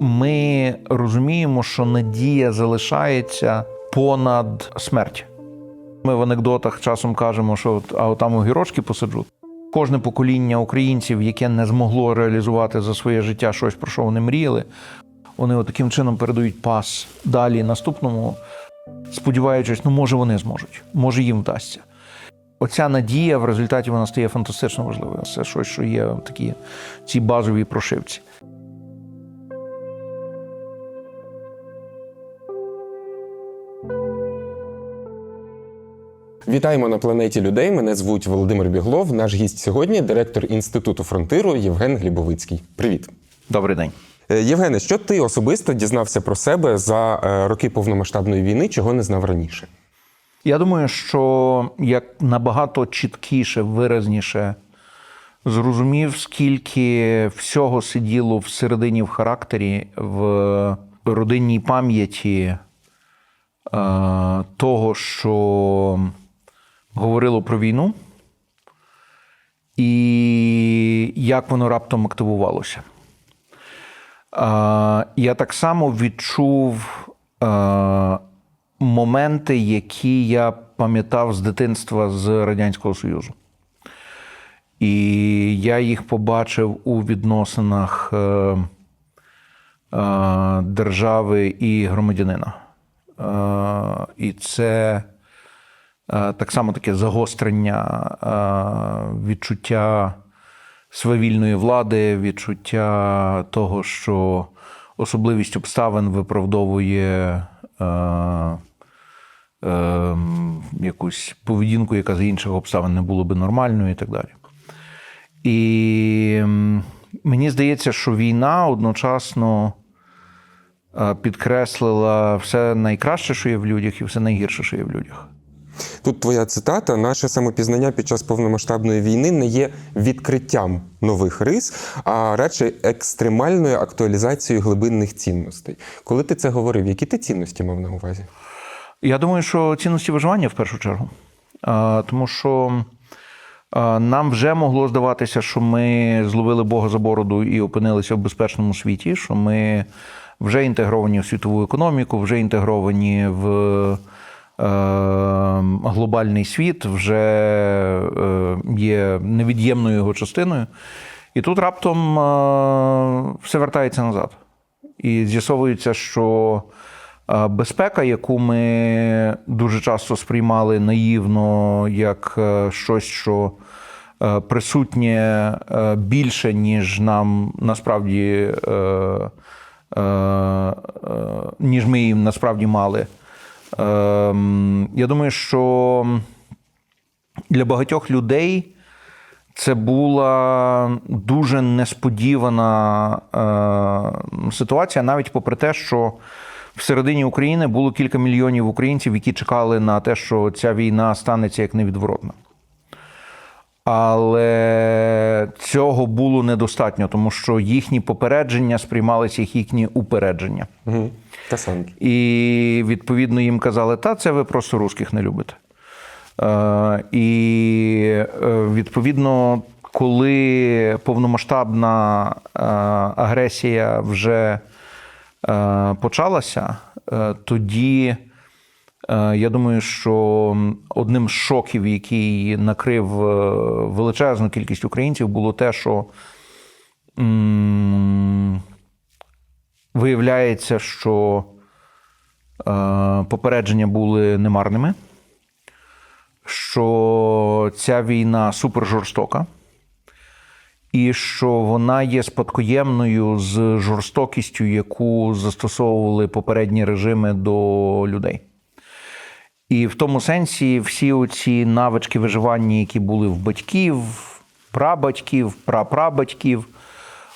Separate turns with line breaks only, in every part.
Ми розуміємо, що надія залишається понад смерть. Ми в анекдотах часом кажемо, що там огірочки посаджуть. Кожне покоління українців, яке не змогло реалізувати за своє життя щось, про що вони мріяли, вони таким чином передають пас далі наступному, сподіваючись, може вони зможуть, може їм вдасться. Оця надія в результаті вона стає фантастично важливою. Це щось, що є в цій базовій прошивці.
Вітаємо на планеті людей. Мене звуть Володимир Біглов. Наш гість сьогодні – директор Інституту фронтиру Євген Глібовицький. Привіт.
Добрий день.
Євгене, що ти особисто дізнався про себе за роки повномасштабної війни, чого не знав раніше?
Я думаю, що я набагато чіткіше, виразніше зрозумів, скільки всього сиділо всередині в характері, в родинній пам'яті того, що говорило про війну, і як воно раптом активувалося. Я так само відчув моменти, які я пам'ятав з дитинства з Радянського Союзу. І я їх побачив у відносинах держави і громадянина. І це так само таке загострення відчуття свавільної влади, відчуття того, що особливість обставин виправдовує якусь поведінку, яка за інших обставин не було би нормальною і так далі. І мені здається, що війна одночасно підкреслила все найкраще, що є в людях, і все найгірше, що є в людях.
Тут твоя цитата: «Наше самопізнання під час повномасштабної війни не є відкриттям нових рис, а радше екстремальною актуалізацією глибинних цінностей». Коли ти це говорив, які ти цінності мав на увазі?
Я думаю, що цінності виживання в першу чергу. Тому що нам вже могло здаватися, що ми зловили Бога за бороду і опинилися в безпечному світі, що ми вже інтегровані в світову економіку, вже інтегровані в глобальний світ, вже є невід'ємною його частиною. І тут раптом все вертається назад. І з'ясовується, що безпека, яку ми дуже часто сприймали наївно як щось, що присутнє більше, ніж нам насправді, ніж ми їм насправді мали. Я думаю, що для багатьох людей це була дуже несподівана ситуація, навіть попри те, що всередині України було кілька мільйонів українців, які чекали на те, що ця війна станеться як невідворотна. Але цього було недостатньо, тому що їхні попередження сприймалися як їхні упередження.
Угу.
І, відповідно, їм казали, це ви просто русських не любите. І, відповідно, коли повномасштабна агресія вже почалася, тоді, я думаю, що одним з шоків, який накрив величезну кількість українців, було те, що виявляється, що попередження були немарними, що ця війна супержорстока, і що вона є спадкоємною з жорстокістю, яку застосовували попередні режими до людей. І в тому сенсі всі оці навички виживання, які були в батьків, прабатьків, прапрабатьків,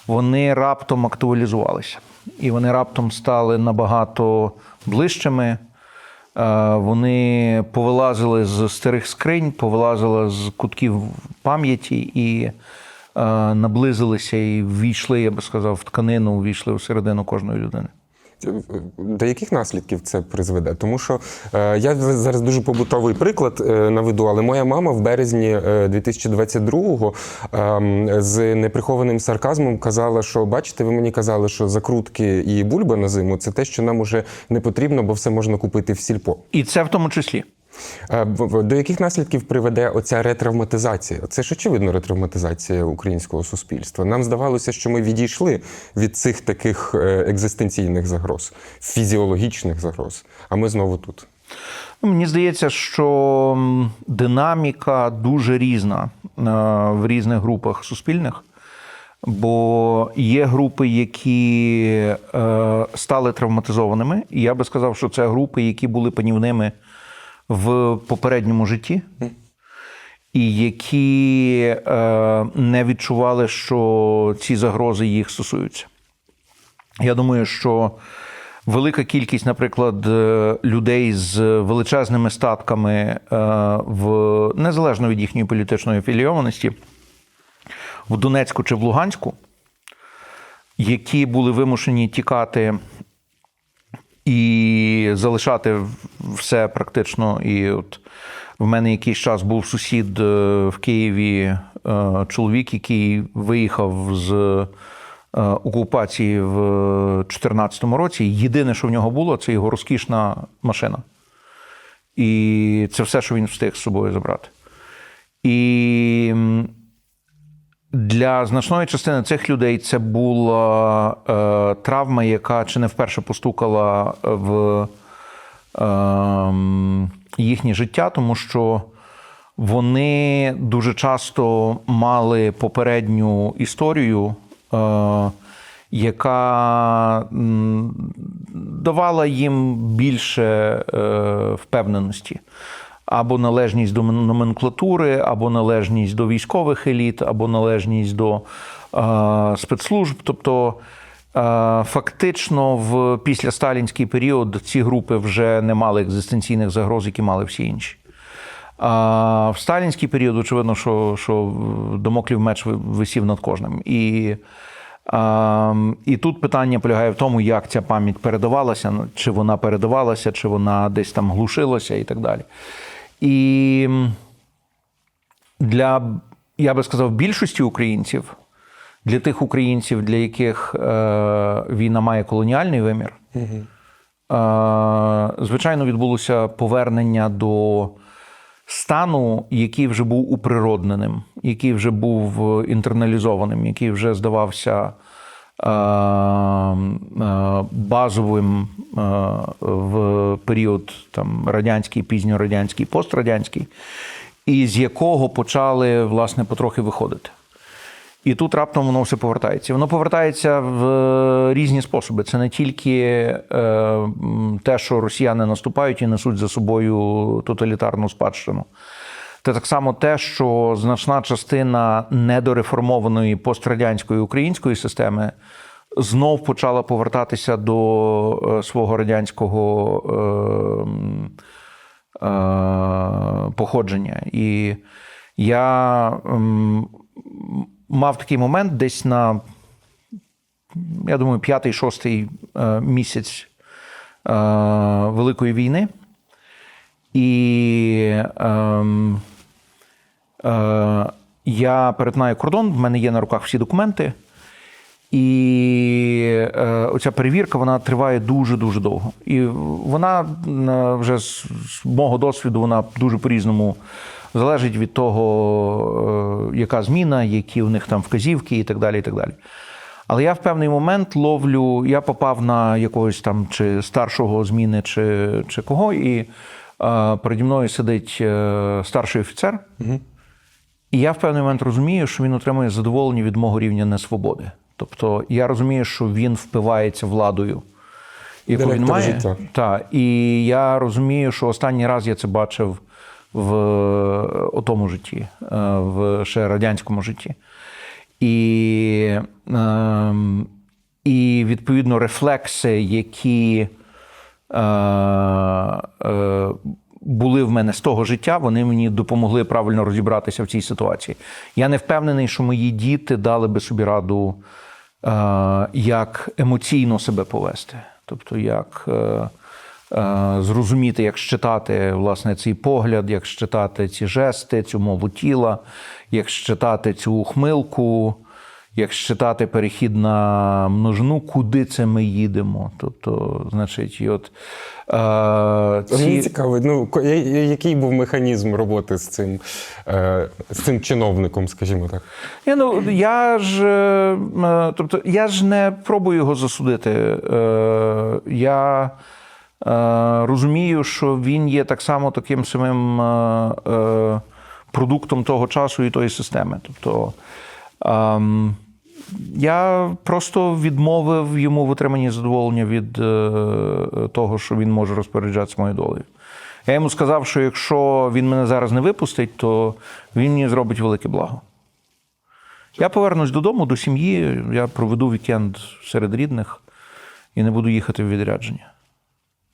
вони раптом актуалізувалися. І вони раптом стали набагато ближчими. Вони повилазили з старих скринь, повилазили з кутків пам'яті і наблизилися і ввійшли, я би сказав, в тканину, ввійшли всередину кожної людини.
До яких наслідків це призведе? Тому що я зараз дуже побутовий приклад наведу, але моя мама в березні 2022-го з неприхованим сарказмом казала, що бачите, ви мені казали, що закрутки і бульба на зиму – це те, що нам уже не потрібно, бо все можна купити в сільпо.
І це в тому числі.
До яких наслідків приведе оця ретравматизація? Це ж очевидно ретравматизація українського суспільства. Нам здавалося, що ми відійшли від цих таких екзистенційних загроз, фізіологічних загроз, а ми знову тут.
Мені здається, що динаміка дуже різна в різних групах суспільних, бо є групи, які стали травматизованими, і я би сказав, що це групи, які були панівними в попередньому житті, і які не відчували, що ці загрози їх стосуються. Я думаю, що велика кількість, наприклад, людей з величезними статками, незалежно від їхньої політичної афілійованості, в Донецьку чи в Луганську, які були вимушені тікати і залишати все практично. І от в мене якийсь час був сусід в Києві, чоловік, який виїхав з окупації в 2014 році. Єдине, що в нього було, це його розкішна машина. І це все, що він встиг з собою забрати. І для значної частини цих людей це була травма, яка чи не вперше постукала в їхнє життя, тому що вони дуже часто мали попередню історію, яка давала їм більше впевненості. Або належність до номенклатури, або належність до військових еліт, або належність до спецслужб. Тобто фактично в післясталінський період ці групи вже не мали екзистенційних загроз, які мали всі інші. В сталінський період, очевидно, що дамоклів меч висів над кожним. І тут питання полягає в тому, як ця пам'ять передавалася, чи вона передавалася, чи вона десь там глушилася і так далі. І для, я би сказав, більшості українців, для тих українців, для яких війна має колоніальний вимір, звичайно, відбулося повернення до стану, який вже був уприродненим, який вже був інтерналізованим, який вже здавався базовим в період там, радянський, пізньорадянський, пострадянський, і з якого почали, власне, потрохи виходити. І тут раптом воно все повертається. Воно повертається в різні способи. Це не тільки те, що росіяни наступають і несуть за собою тоталітарну спадщину. Це так само те, що значна частина недореформованої пострадянської української системи знов почала повертатися до свого радянського походження. І я мав такий момент десь на, я думаю, 5-6 місяць Великої війни. І я перетинаю кордон, в мене є на руках всі документи. І оця перевірка, вона триває дуже-дуже довго. І вона вже з мого досвіду, вона дуже по-різному залежить від того, яка зміна, які у них там вказівки і так далі, і так далі. Але я в певний момент ловлю, я попав на якогось там чи старшого зміни, чи кого, і переді мною сидить старший офіцер. І я в певний момент розумію, що він отримує задоволення від мого рівня несвободи. Тобто я розумію, що він впивається владою, яку він має. Так. І я розумію, що останній раз я це бачив в отому житті, в ще радянському житті. І відповідно, рефлекси, які були в мене з того життя, вони мені допомогли правильно розібратися в цій ситуації. Я не впевнений, що мої діти дали би собі раду, як емоційно себе повести. Тобто, як зрозуміти, як считати, власне, цей погляд, як считати ці жести, цю мову тіла, як считати цю ухмилку, як считати перехід на множину, куди це ми їдемо. Тобто, значить, і от
Мені цікаво, який був механізм роботи з цим чиновником, скажімо так?
Я ж не пробую його засудити. Я розумію, що він є так само таким самим продуктом того часу і тої системи. Тобто я просто відмовив йому в отриманні задоволення від того, що він може розпоряджатися моєю долею. Я йому сказав, що якщо він мене зараз не випустить, то він мені зробить велике благо. Я повернусь додому, до сім'ї, я проведу вікенд серед рідних і не буду їхати в відрядження.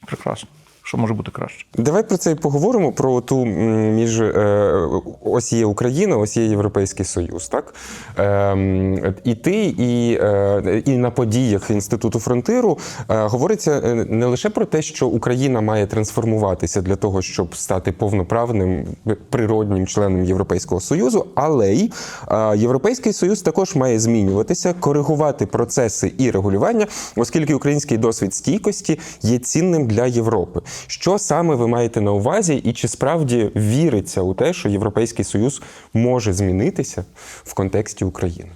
Прекрасно. Що може бути краще?
Давай про це і поговоримо, про ту ось є Україна, ось є Європейський Союз, так? І ти, і на подіях Інституту Фронтиру говориться не лише про те, що Україна має трансформуватися для того, щоб стати повноправним, природнім членом Європейського Союзу, але й Європейський Союз також має змінюватися, коригувати процеси і регулювання, оскільки український досвід стійкості є цінним для Європи. Що саме ви маєте на увазі і чи справді віриться у те, що Європейський Союз може змінитися в контексті України?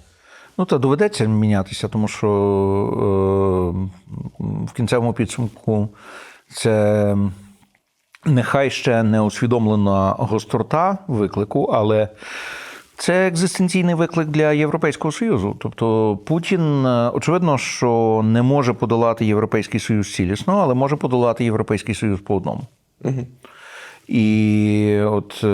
Доведеться мінятися, тому що в кінцевому підсумку це нехай ще не усвідомлена гострота виклику, але це екзистенційний виклик для Європейського Союзу. Тобто Путін, очевидно, що не може подолати Європейський Союз цілісно, але може подолати Європейський Союз по одному. Угу. І от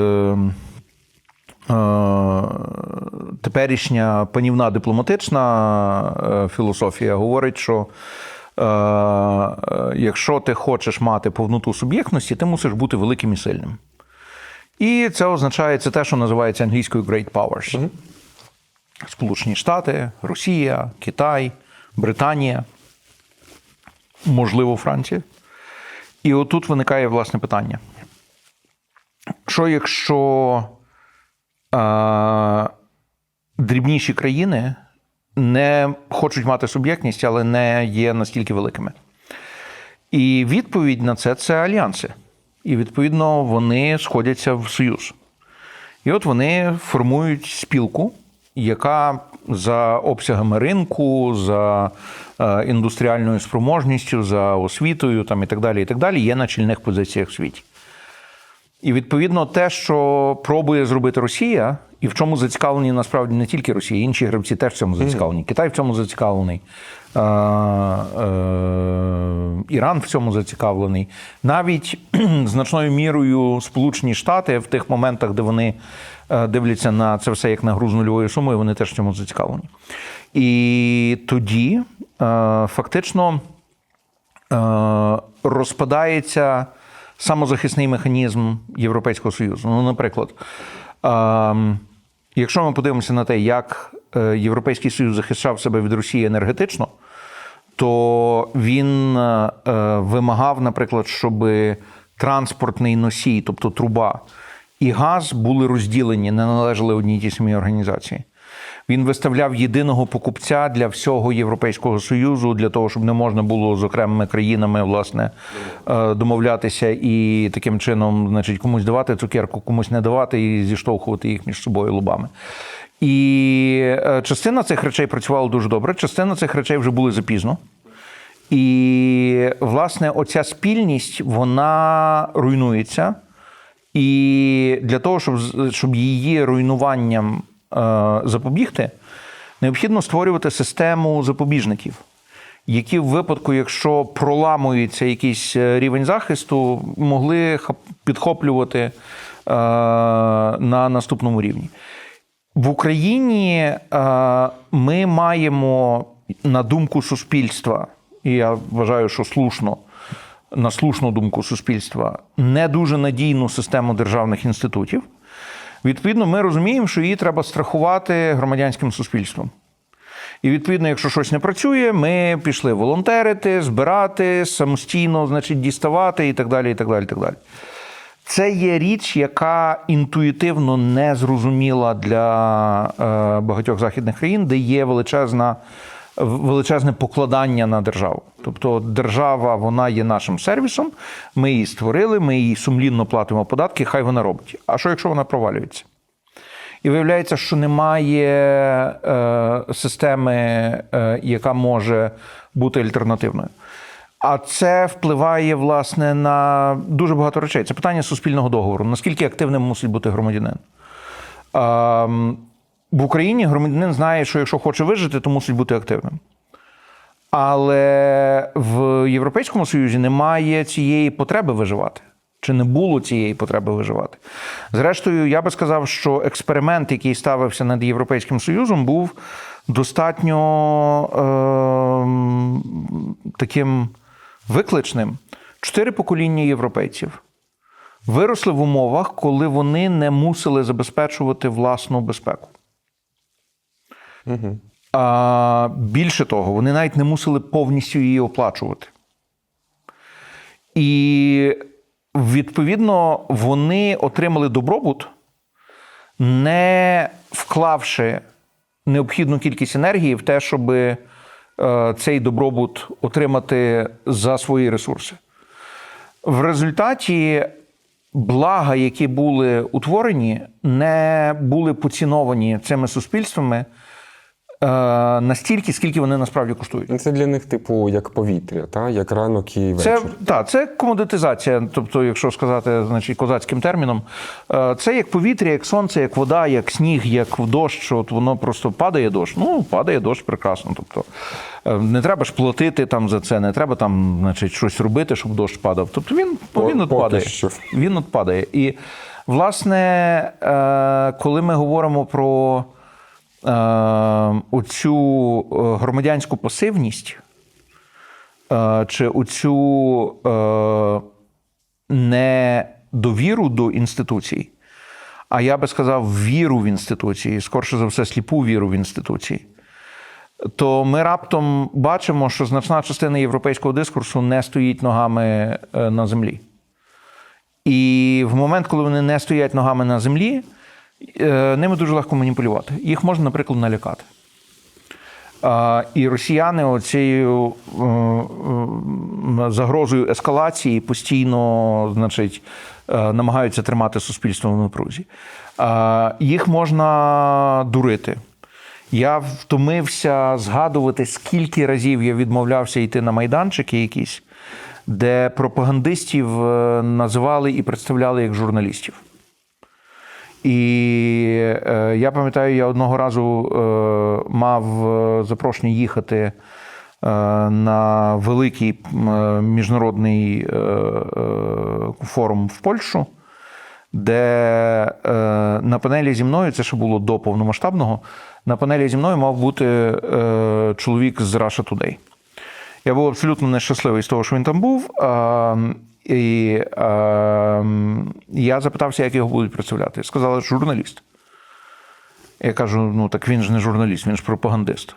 теперішня панівна дипломатична філософія говорить, що якщо ти хочеш мати повноту суб'єктності, ти мусиш бути великим і сильним. І це означає, це те, що називається англійською Great Powers. Mm-hmm. Сполучені Штати, Росія, Китай, Британія, можливо, Франція. І отут виникає, власне, питання. Що якщо дрібніші країни не хочуть мати суб'єктність, але не є настільки великими? І відповідь на це альянси. І, відповідно, вони сходяться в союз. І от вони формують спілку, яка за обсягами ринку, за індустріальною спроможністю, за освітою і так далі, є на чільних позиціях в світі. І, відповідно, те, що пробує зробити Росія, і в чому зацікавлені, насправді, не тільки Росія, інші гравці теж в цьому зацікавлені. Китай в цьому зацікавлений, Іран в цьому зацікавлений. Навіть значною мірою Сполучені Штати в тих моментах, де вони дивляться на це все як на гру з нульовою сумою, вони теж в цьому зацікавлені. І тоді фактично розпадається самозахисний механізм Європейського Союзу. Наприклад, якщо ми подивимося на те, як Європейський Союз захищав себе від Росії енергетично, то він вимагав, наприклад, щоб транспортний носій, тобто труба, і газ були розділені, не належали одній і тій самій організації. Він виставляв єдиного покупця для всього Європейського Союзу, для того, щоб не можна було з окремими країнами, власне, домовлятися і таким чином, значить, комусь давати цукерку, комусь не давати і зіштовхувати їх між собою лобами. І частина цих речей працювала дуже добре, частина цих речей вже були запізно. І, власне, оця спільність, вона руйнується. І для того, щоб її руйнуванням запобігти, необхідно створювати систему запобіжників, які в випадку, якщо проламується якийсь рівень захисту, могли підхоплювати на наступному рівні. В Україні ми маємо, на думку суспільства, і я вважаю, що слушно, на слушну думку суспільства, не дуже надійну систему державних інститутів. Відповідно, ми розуміємо, що її треба страхувати громадянським суспільством. І, відповідно, якщо щось не працює, ми пішли волонтерити, збирати, самостійно, значить, діставати і так далі, і так далі, і так далі. Це є річ, яка інтуїтивно не зрозуміла для багатьох західних країн, де є величезне покладання на державу. Тобто держава, вона є нашим сервісом, ми її створили, ми їй сумлінно платимо податки, хай вона робить. А що, якщо вона провалюється? І виявляється, що немає системи, яка може бути альтернативною. А це впливає, власне, на дуже багато речей. Це питання суспільного договору. Наскільки активним мусить бути громадянин? В Україні громадянин знає, що якщо хоче вижити, то мусить бути активним. Але в Європейському Союзі немає цієї потреби виживати. Чи не було цієї потреби виживати? Зрештою, я би сказав, що експеримент, який ставився над Європейським Союзом, був достатньо таким викличним. 4 покоління європейців виросли в умовах, коли вони не мусили забезпечувати власну безпеку.
Угу.
Більше того, вони навіть не мусили повністю її оплачувати. І, відповідно, вони отримали добробут, не вклавши необхідну кількість енергії в те, щоб цей добробут отримати за свої ресурси. В результаті блага, які були утворені, не були поціновані цими суспільствами настільки, скільки вони насправді коштують.
Це для них, типу, як повітря, та? Як ранок і вечір.
Це комодитизація, тобто, якщо сказати, значить, козацьким терміном, це як повітря, як сонце, як вода, як сніг, як дощ, от воно просто падає дощ. Ну, падає дощ, прекрасно. Тобто, не треба ж платити там за це, не треба там, значить, щось робити, щоб дощ падав. Тобто він от падає. Він от падає. І, власне, коли ми говоримо про оцю громадянську пасивність, чи оцю недовіру до інституцій, а я би сказав, віру в інституції, скорше за все, сліпу віру в інституції, то ми раптом бачимо, що значна частина європейського дискурсу не стоїть ногами на землі. І в момент, коли вони не стоять ногами на землі, ними дуже легко маніпулювати. Їх можна, наприклад, налякати. І росіяни оцією загрозою ескалації постійно, значить, намагаються тримати суспільство в напрузі. Їх можна дурити. Я втомився згадувати, скільки разів я відмовлявся йти на майданчики якісь, де пропагандистів називали і представляли як журналістів. І я пам'ятаю, я одного разу мав запрошення їхати на великий міжнародний форум в Польщу, де на панелі зі мною, це ще було до повномасштабного, на панелі зі мною мав бути чоловік з Russia Today. Я був абсолютно нещасливий з того, що він там був. І я запитався, як його будуть представляти. Сказали, що журналіст. Я кажу, ну так він ж не журналіст, він ж пропагандист.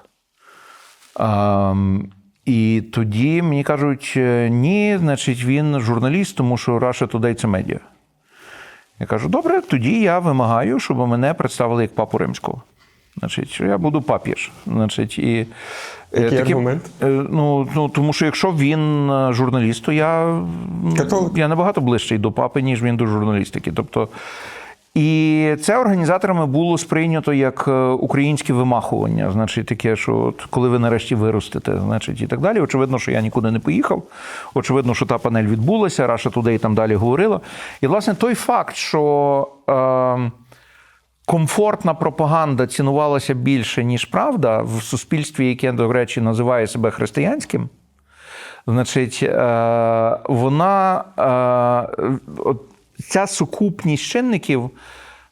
І тоді мені кажуть, ні, значить, він журналіст, тому що Russia Today – це медіа. Я кажу, добре, тоді я вимагаю, щоб мене представили як папу римського. Значить, я буду папір. Значить, і
який аргумент?
Ну, тому що якщо він журналіст, то я набагато ближчий до папи, ніж він до журналістики. Тобто, і це організаторами було сприйнято як українське вимахування. Значить, таке, що от, коли ви нарешті виростете, значить, і так далі. Очевидно, що я нікуди не поїхав. Очевидно, що та панель відбулася, Russia Today там далі говорила. І, власне, той факт, що комфортна пропаганда цінувалася більше, ніж правда, в суспільстві, яке, до речі, називає себе християнським, значить, ця сукупність чинників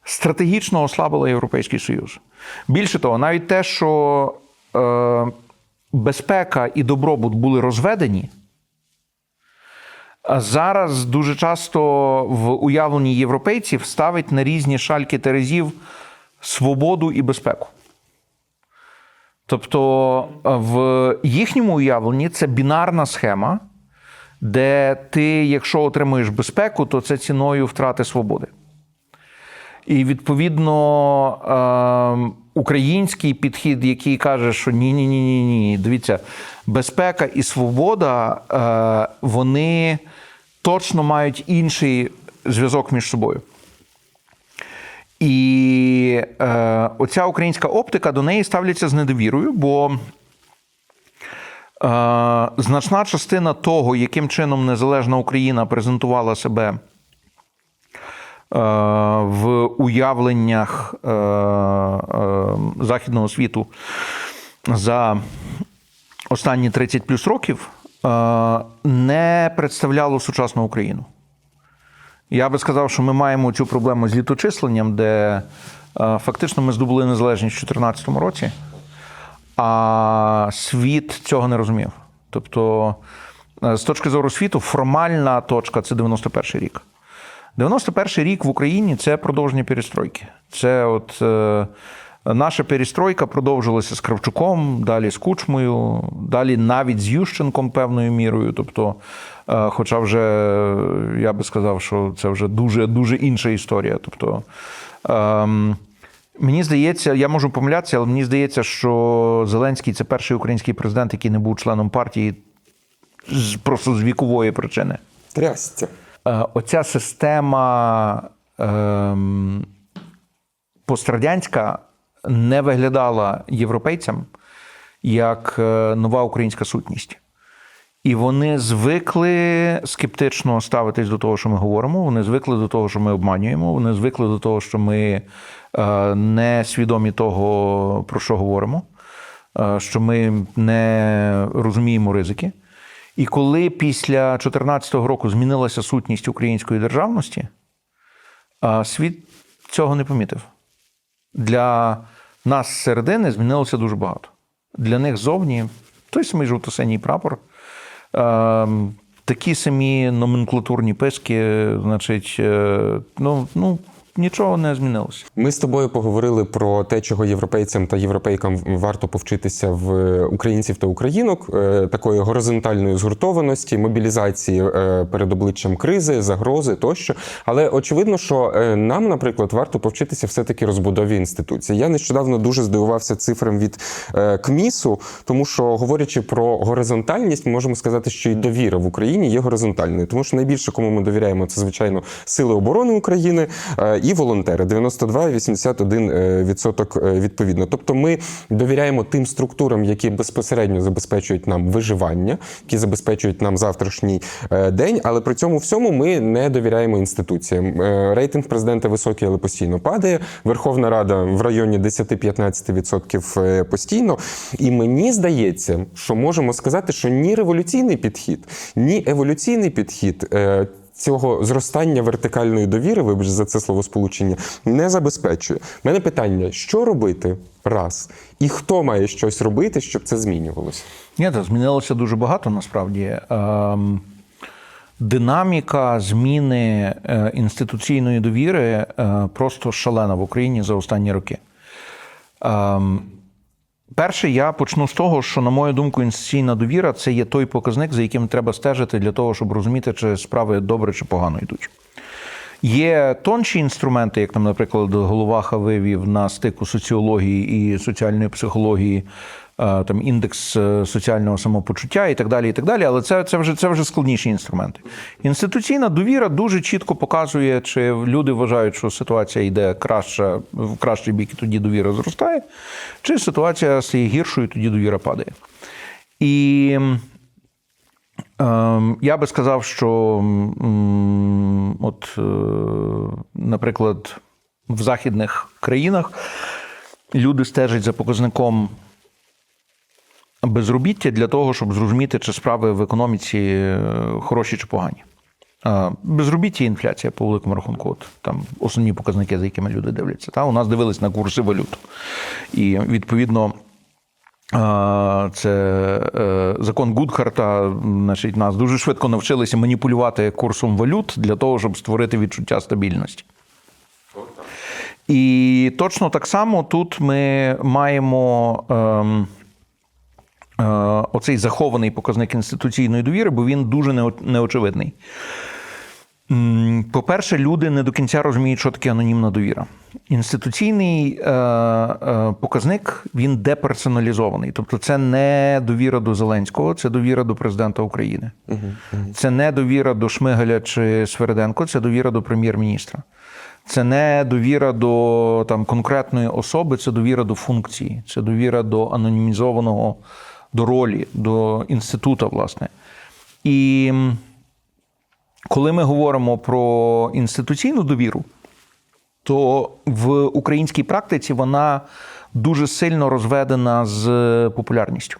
стратегічно ослабила Європейський Союз. Більше того, навіть те, що безпека і добробут були розведені, зараз дуже часто в уявленні європейців ставить на різні шальки терезів свободу і безпеку. Тобто в їхньому уявленні це бінарна схема, де ти, якщо отримуєш безпеку, то це ціною втрати свободи. І, відповідно, український підхід, який каже, що ні, дивіться, безпека і свобода, вони точно мають інший зв'язок між собою. І оця українська оптика, до неї ставляться з недовірою, бо значна частина того, яким чином незалежна Україна презентувала себе в уявленнях західного світу за останні 30 плюс років, не представляло сучасну Україну. Я би сказав, що ми маємо цю проблему з літочисленням, де фактично ми здобули незалежність у 2014 році, а світ цього не розумів. Тобто, з точки зору світу, формальна точка – це 91-й рік. 91-й рік в Україні – це продовження перестройки. Це от наша перестройка продовжилася з Кравчуком, далі з Кучмою, далі навіть з Ющенком певною мірою. Тобто, хоча вже, я би сказав, що це вже дуже інша історія. Тобто, мені здається, я можу помилятися, але мені здається, що Зеленський – це перший український президент, який не був членом партії просто з вікової причини.
Трясця.
Оця система пострадянська не виглядала європейцям як нова українська сутність. І вони звикли скептично ставитись до того, що ми говоримо, вони звикли до того, що ми обманюємо, вони звикли до того, що ми не свідомі того, про що говоримо, що ми не розуміємо ризики. І коли після 2014 року змінилася сутність української державності, світ цього не помітив. Для нас зсередини змінилося дуже багато. Для них зовні той самий жовто-синій прапор, такі самі номенклатурні писки, значить, нічого не змінилося.
Ми з тобою поговорили про те, чого європейцям та європейкам варто повчитися в українців та українок, такої горизонтальної згуртованості, мобілізації перед обличчям кризи, загрози тощо. Але очевидно, що нам, наприклад, варто повчитися все-таки розбудові інституцій. Я нещодавно дуже здивувався цифрам від КМІСу, тому що, говорячи про горизонтальність, ми можемо сказати, що і довіра в Україні є горизонтальною. Тому що найбільше, кому ми довіряємо, це, звичайно, Сили оборони України і волонтери, 92,81% відповідно. Тобто ми довіряємо тим структурам, які безпосередньо забезпечують нам виживання, які забезпечують нам завтрашній день, але при цьому всьому ми не довіряємо інституціям. Рейтинг президента високий, але постійно падає. Верховна Рада в районі 10-15% постійно. І мені здається, що можемо сказати, що ні революційний підхід, ні еволюційний підхід цього зростання вертикальної довіри, вибач за це словосполучення, не забезпечує. У мене питання, що робити? Раз. І хто має щось робити, щоб це змінювалося?
Ні, це змінилося дуже багато, насправді. Динаміка зміни інституційної довіри просто шалена в Україні за останні роки. Перше, я почну з того, що, на мою думку, інституційна довіра – це є той показник, за яким треба стежити для того, щоб розуміти, чи справи добре чи погано йдуть. Є тонші інструменти, як, наприклад, Головаха вивів на стику соціології і соціальної психології, там, індекс соціального самопочуття і так далі, але це вже складніші інструменти. Інституційна довіра дуже чітко показує, чи люди вважають, що ситуація йде краще, в кращий бік, і тоді довіра зростає, чи ситуація стає гіршою, і тоді довіра падає. І я би сказав, що, наприклад, в західних країнах люди стежать за показником безробіття для того, щоб зрозуміти, чи справи в економіці хороші чи погані. Безробіття і інфляція, по великому рахунку, от, там основні показники, за якими люди дивляться. У нас дивились на курси валют. І, відповідно, це закон Гудхарта, значить, нас дуже швидко навчилися маніпулювати курсом валют для того, щоб створити відчуття стабільності. І точно так само тут ми маємо оцей захований показник інституційної довіри, бо він дуже неочевидний. По-перше, люди не до кінця розуміють, що таке анонімна довіра. Інституційний показник, він деперсоналізований. Тобто це не довіра до Зеленського, це довіра до президента України. Це не довіра до Шмигаля чи Свериденко, це довіра до прем'єр-міністра. Це не довіра до там, конкретної особи, це довіра до функції, це довіра до анонімізованого, до ролі, до інституту, власне. І коли ми говоримо про інституційну довіру, то в українській практиці вона дуже сильно розведена з популярністю.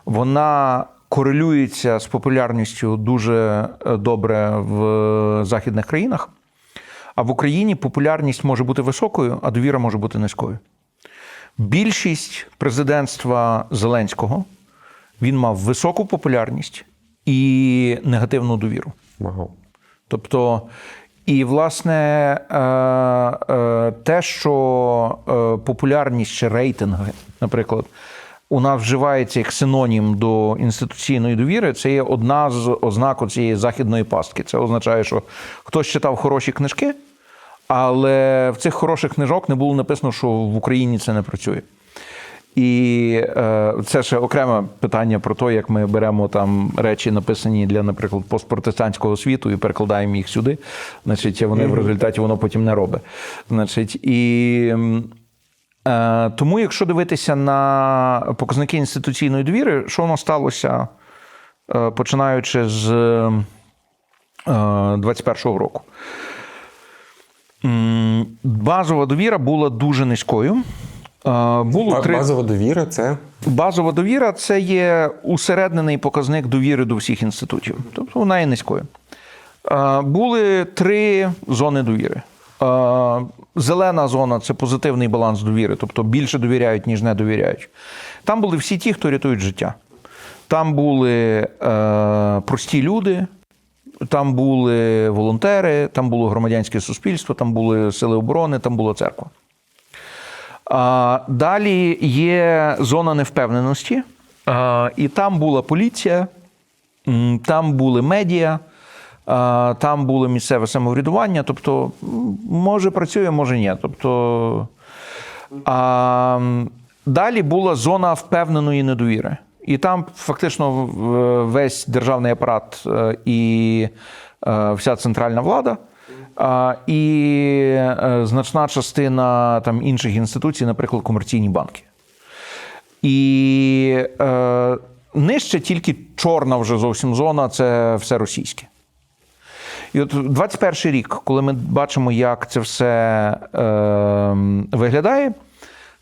Вона корелюється з популярністю дуже добре в західних країнах, а в Україні популярність може бути високою, а довіра може бути низькою. Більшість президентства Зеленського, він мав високу популярність і негативну довіру.
Вау.
Тобто, і, власне, те, що популярність чи рейтинги, наприклад, у нас вживається як синонім до інституційної довіри, це є одна з ознак цієї західної пастки. Це означає, що хтось читав хороші книжки, але в цих хороших книжок не було написано, що в Україні це не працює. І це ще окреме питання про те, як ми беремо там речі, написані для, наприклад, постпротестантського світу і перекладаємо їх сюди. Значить, вони в результаті воно потім не робить. Значить, і тому, якщо дивитися на показники інституційної довіри, що воно сталося, починаючи з 2021 року. Базова довіра була дуже низькою.
Базова довіра – це?
Базова довіра – це є усереднений показник довіри до всіх інститутів. Тобто вона є низькою. Були 3 зони довіри. Зелена зона – це позитивний баланс довіри, тобто більше довіряють, ніж не довіряють. Там були всі ті, хто рятують життя. Там були прості люди, там були волонтери, там було громадянське суспільство, там були сили оборони, там була церква. Далі є зона невпевненості, і там була поліція, там були медіа, там було місцеве самоврядування, тобто може працює, може ні. Тобто, далі була зона впевненої недовіри. І там фактично весь державний апарат і вся центральна влада, і значна частина там, інших інституцій, наприклад, комерційні банки. І нижче тільки чорна вже зовсім зона – це все російське. І от 21 рік, коли ми бачимо, як це все виглядає,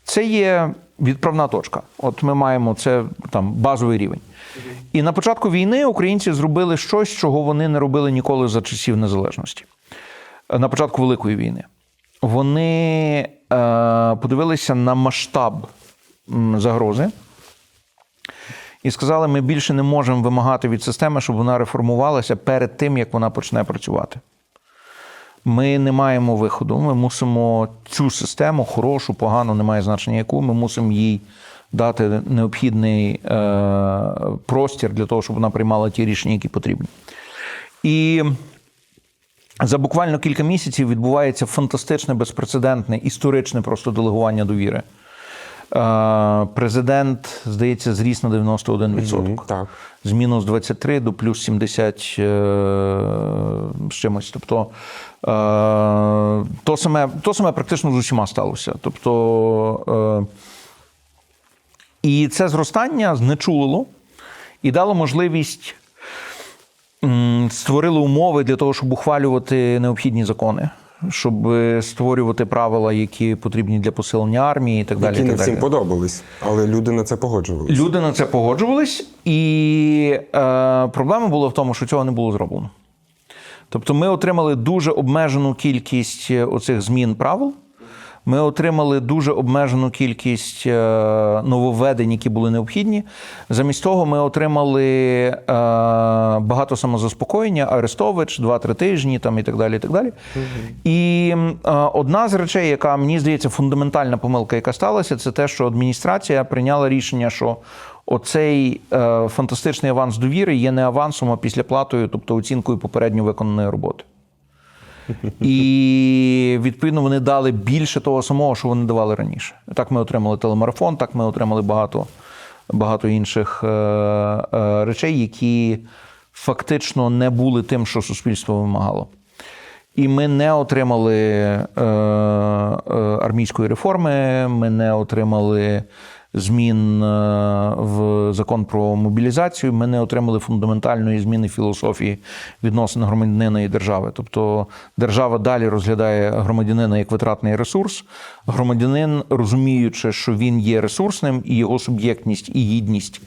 це є відправна точка. От ми маємо це там базовий рівень. І на початку війни українці зробили щось, чого вони не робили ніколи за часів незалежності. На початку Великої війни. Вони подивилися на масштаб загрози і сказали, ми більше не можемо вимагати від системи, щоб вона реформувалася перед тим, як вона почне працювати. Ми не маємо виходу, ми мусимо цю систему, хорошу, погану, немає значення яку, ми мусимо їй дати необхідний простір для того, щоб вона приймала ті рішення, які потрібні. І за буквально кілька місяців відбувається фантастичне, безпрецедентне, історичне просто делегування довіри. Президент, здається, зріс на 91%.
Так.
З мінус 23 до плюс 70 з чимось. Тобто, то саме практично з усіма сталося. Тобто, і це зростання знечулило і дало можливість, створили умови для того, щоб ухвалювати необхідні закони, щоб створювати правила, які потрібні для посилення армії і так далі.
Які не всім подобались, але люди на це погоджувалися.
Люди на це погоджувались, і проблема була в тому, що цього не було зроблено. Тобто ми отримали дуже обмежену кількість оцих змін правил, ми отримали дуже обмежену кількість нововведень, які були необхідні. Замість того ми отримали багато самозаспокоєння, Арестович, 2-3 тижні там, і так далі. І так далі. І одна з речей, яка, мені здається, фундаментальна помилка, яка сталася, це те, що адміністрація прийняла рішення, що оцей фантастичний аванс довіри є не авансом, а післяплатою, тобто оцінкою попередньо виконаної роботи. І, відповідно, вони дали більше того самого, що вони давали раніше. Так ми отримали телемарафон, так ми отримали багато інших речей, які фактично не були тим, що суспільство вимагало. І ми не отримали армійської реформи, ми не отримали змін в закон про мобілізацію, ми не отримали фундаментальної зміни філософії відносин громадянина і держави. Тобто держава далі розглядає громадянина як витратний ресурс. Громадянин, розуміючи, що він є ресурсним, і його суб'єктність і гідність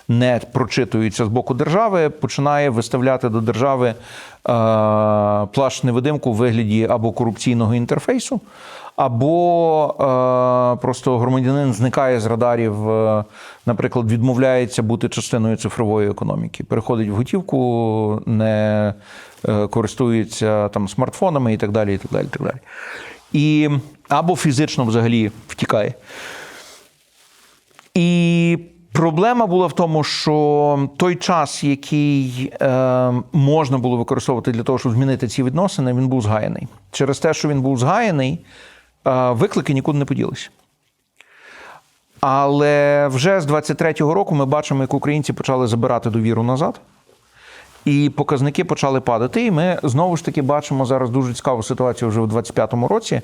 не прочитуються з боку держави, починає виставляти до держави плащ-невидимку в вигляді або корупційного інтерфейсу, або просто громадянин зникає з радарів, наприклад, відмовляється бути частиною цифрової економіки, переходить в готівку, не користується там смартфонами і так далі, і так далі, і так далі. І або фізично взагалі втікає. І проблема була в тому, що той час, який можна було використовувати для того, щоб змінити ці відносини, він був згаяний. Через те, що він був згаяний, виклики нікуди не поділися. Але вже з 23-го року ми бачимо, як українці почали забирати довіру назад, і показники почали падати. І ми знову ж таки бачимо зараз дуже цікаву ситуацію вже у 25-му році,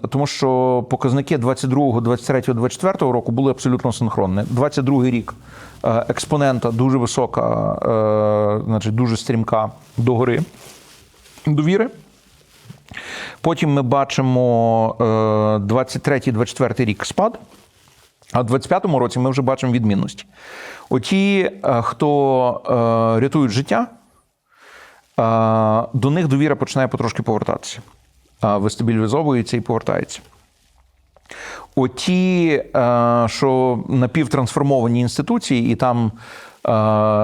тому що показники 22-го, 23-го, 24-го року були абсолютно синхронні. 22-й рік експонента дуже висока, значить дуже стрімка догори довіри. Потім ми бачимо 23-24 рік спад, а в 25-му році ми вже бачимо відмінності. Оті, хто рятують життя, до них довіра починає потрошки повертатися. Вистабілізовується і повертається. Оті, що напівтрансформовані інституції, і там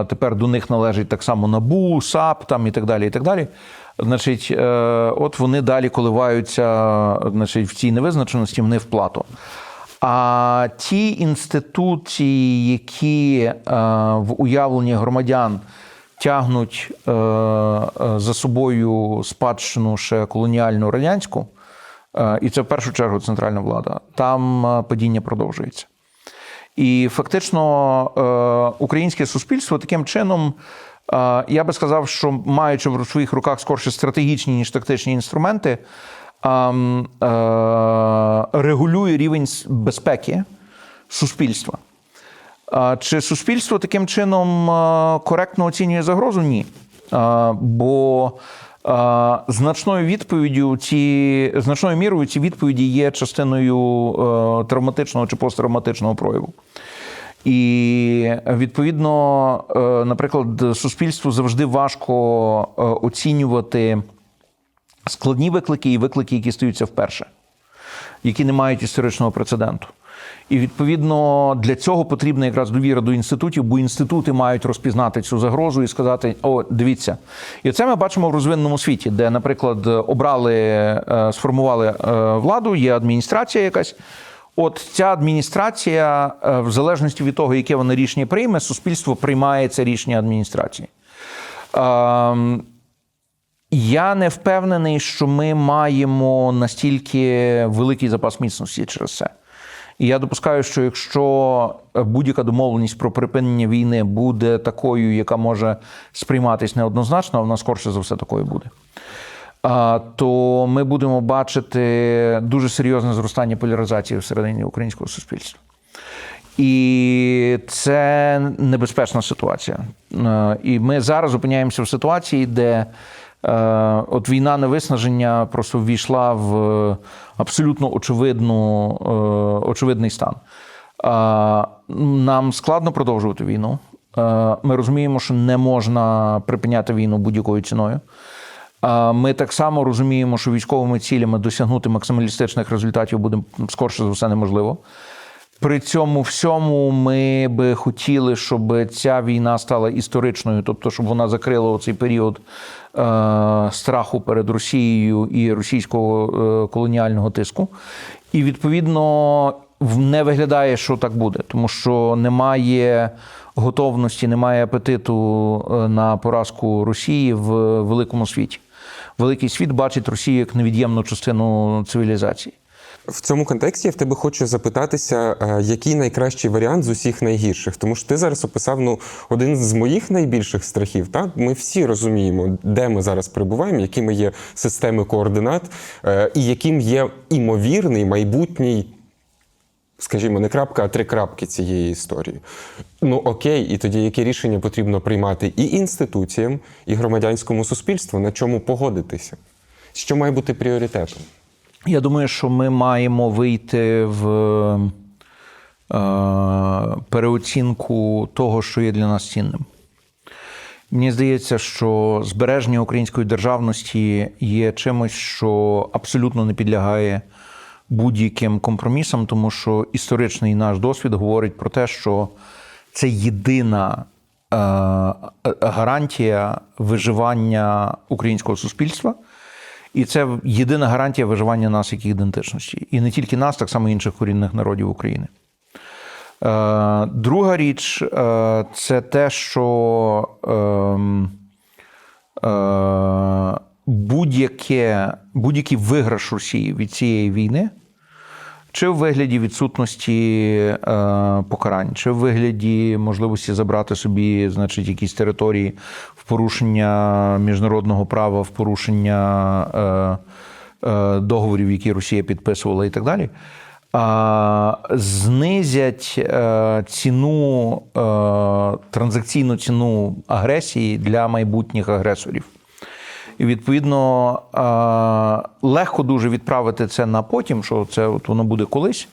тепер до них належить так само НАБУ, САП там, і так далі, значить, от вони далі коливаються, значить, в цій невизначеності, вони в плато. А ті інституції, які в уявленні громадян тягнуть за собою спадщину ще колоніальну радянську, і це в першу чергу центральна влада, там падіння продовжується. І фактично українське суспільство таким чином, я би сказав, що маючи в своїх руках скорше стратегічні, ніж тактичні інструменти, регулює рівень безпеки суспільства. Чи суспільство таким чином коректно оцінює загрозу? Ні. Бо значною мірою ці відповіді є частиною травматичного чи посттравматичного прояву. І, відповідно, наприклад, суспільству завжди важко оцінювати складні виклики і виклики, які стаються вперше, які не мають історичного прецеденту. І, відповідно, для цього потрібна якраз довіра до інститутів, бо інститути мають розпізнати цю загрозу і сказати: о, дивіться. І це ми бачимо в розвиненому світі, де, наприклад, сформували владу, є адміністрація якась. От ця адміністрація, в залежності від того, яке вона рішення прийме, суспільство приймає це рішення адміністрації. Я не впевнений, що ми маємо настільки великий запас міцності через це. І я допускаю, що якщо будь-яка домовленість про припинення війни буде такою, яка може сприйматися неоднозначно, а вона скорше за все такою буде, то ми будемо бачити дуже серйозне зростання поляризації всередині українського суспільства. І це небезпечна ситуація. І ми зараз опиняємося в ситуації, де от війна на виснаження просто ввійшла в абсолютно очевидний стан. Нам складно продовжувати війну. Ми розуміємо, що не можна припиняти війну будь-якою ціною. Ми так само розуміємо, що військовими цілями досягнути максималістичних результатів буде скорше за все неможливо. При цьому всьому ми би хотіли, щоб ця війна стала історичною, тобто щоб вона закрила оцей період страху перед Росією і російського колоніального тиску. І, відповідно, не виглядає, що так буде, тому що немає готовності, немає апетиту на поразку Росії в великому світі. Великий світ бачить Росію як невід'ємну частину цивілізації.
В цьому контексті я в тебе хочу запитатися, який найкращий варіант з усіх найгірших? Тому що ти зараз описав один з моїх найбільших страхів. Так? Ми всі розуміємо, де ми зараз перебуваємо, якими є системи координат, і яким є імовірний майбутній, скажімо, не крапка, а 3 крапки цієї історії. Ну окей, і тоді яке рішення потрібно приймати і інституціям, і громадянському суспільству, на чому погодитися? Що має бути пріоритетом?
Я думаю, що ми маємо вийти в переоцінку того, що є для нас цінним. Мені здається, що збереження української державності є чимось, що абсолютно не підлягає будь-яким компромісам, тому що історичний наш досвід говорить про те, що це єдина гарантія виживання українського суспільства. І це єдина гарантія виживання нас як ідентичності. І не тільки нас, так само інших корінних народів України. Друга річ – це те, що будь-який виграш Росії від цієї війни, чи в вигляді відсутності покарань, чи в вигляді можливості забрати собі, значить, якісь території в порушення міжнародного права, в порушення договорів, які Росія підписувала і так далі, знизять ціну, транзакційну ціну агресії для майбутніх агресорів. І, відповідно, легко дуже відправити це на потім, що це от воно буде колись.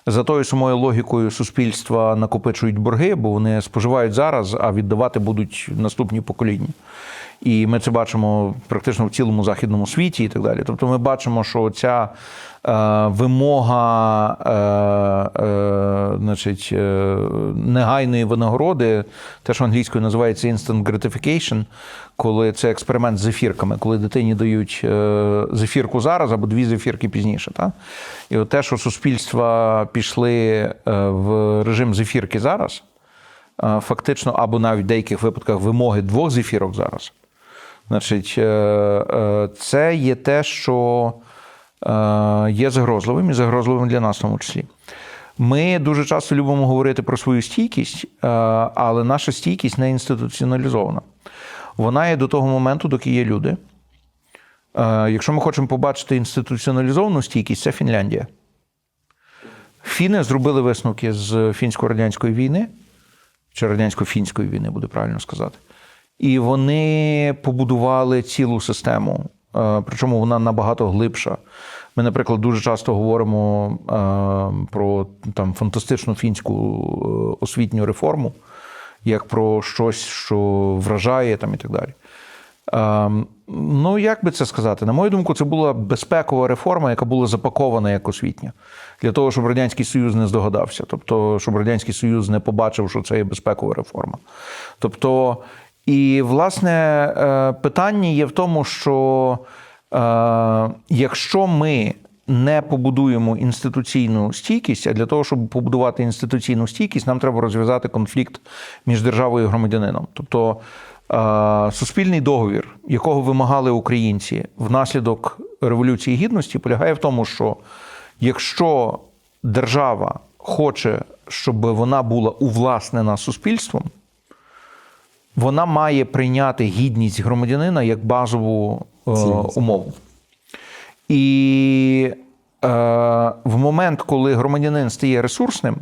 За тою самою логікою суспільства накопичують борги, бо вони споживають зараз, а віддавати будуть наступні покоління. І ми це бачимо практично в цілому західному світі і так далі. Тобто ми бачимо, що ця вимога значить, негайної винагороди, те, що англійською називається instant gratification, коли це експеримент з зефірками, коли дитині дають зефірку зараз або 2 зефірки пізніше. Так? І от те, що суспільства пішли в режим зефірки зараз, фактично, або навіть в деяких випадках вимоги 2 зефірок зараз, значить, це є те, що є загрозливим і загрозливим для нас в тому числі. Ми дуже часто любимо говорити про свою стійкість, але наша стійкість не інституціоналізована. Вона є до того моменту, доки є люди. Якщо ми хочемо побачити інституціоналізовану стійкість, це Фінляндія. Фіни зробили висновки з фінсько-радянської війни, чи радянсько-фінської війни, буде правильно сказати. І вони побудували цілу систему, причому вона набагато глибша. Ми, наприклад, дуже часто говоримо про там, фантастичну фінську освітню реформу, як про щось, що вражає там, і так далі. Ну, як би це сказати? На мою думку, це була безпекова реформа, яка була запакована як освітня. Для того, щоб Радянський Союз не здогадався. Тобто, щоб Радянський Союз не побачив, що це є безпекова реформа. Тобто, і, власне, питання є в тому, що якщо ми не побудуємо інституційну стійкість, а для того, щоб побудувати інституційну стійкість, нам треба розв'язати конфлікт між державою і громадянином. Тобто, суспільний договір, якого вимагали українці внаслідок Революції Гідності, полягає в тому, що якщо держава хоче, щоб вона була увласнена суспільством, вона має прийняти гідність громадянина як базову умову. І в момент, коли громадянин стає ресурсним,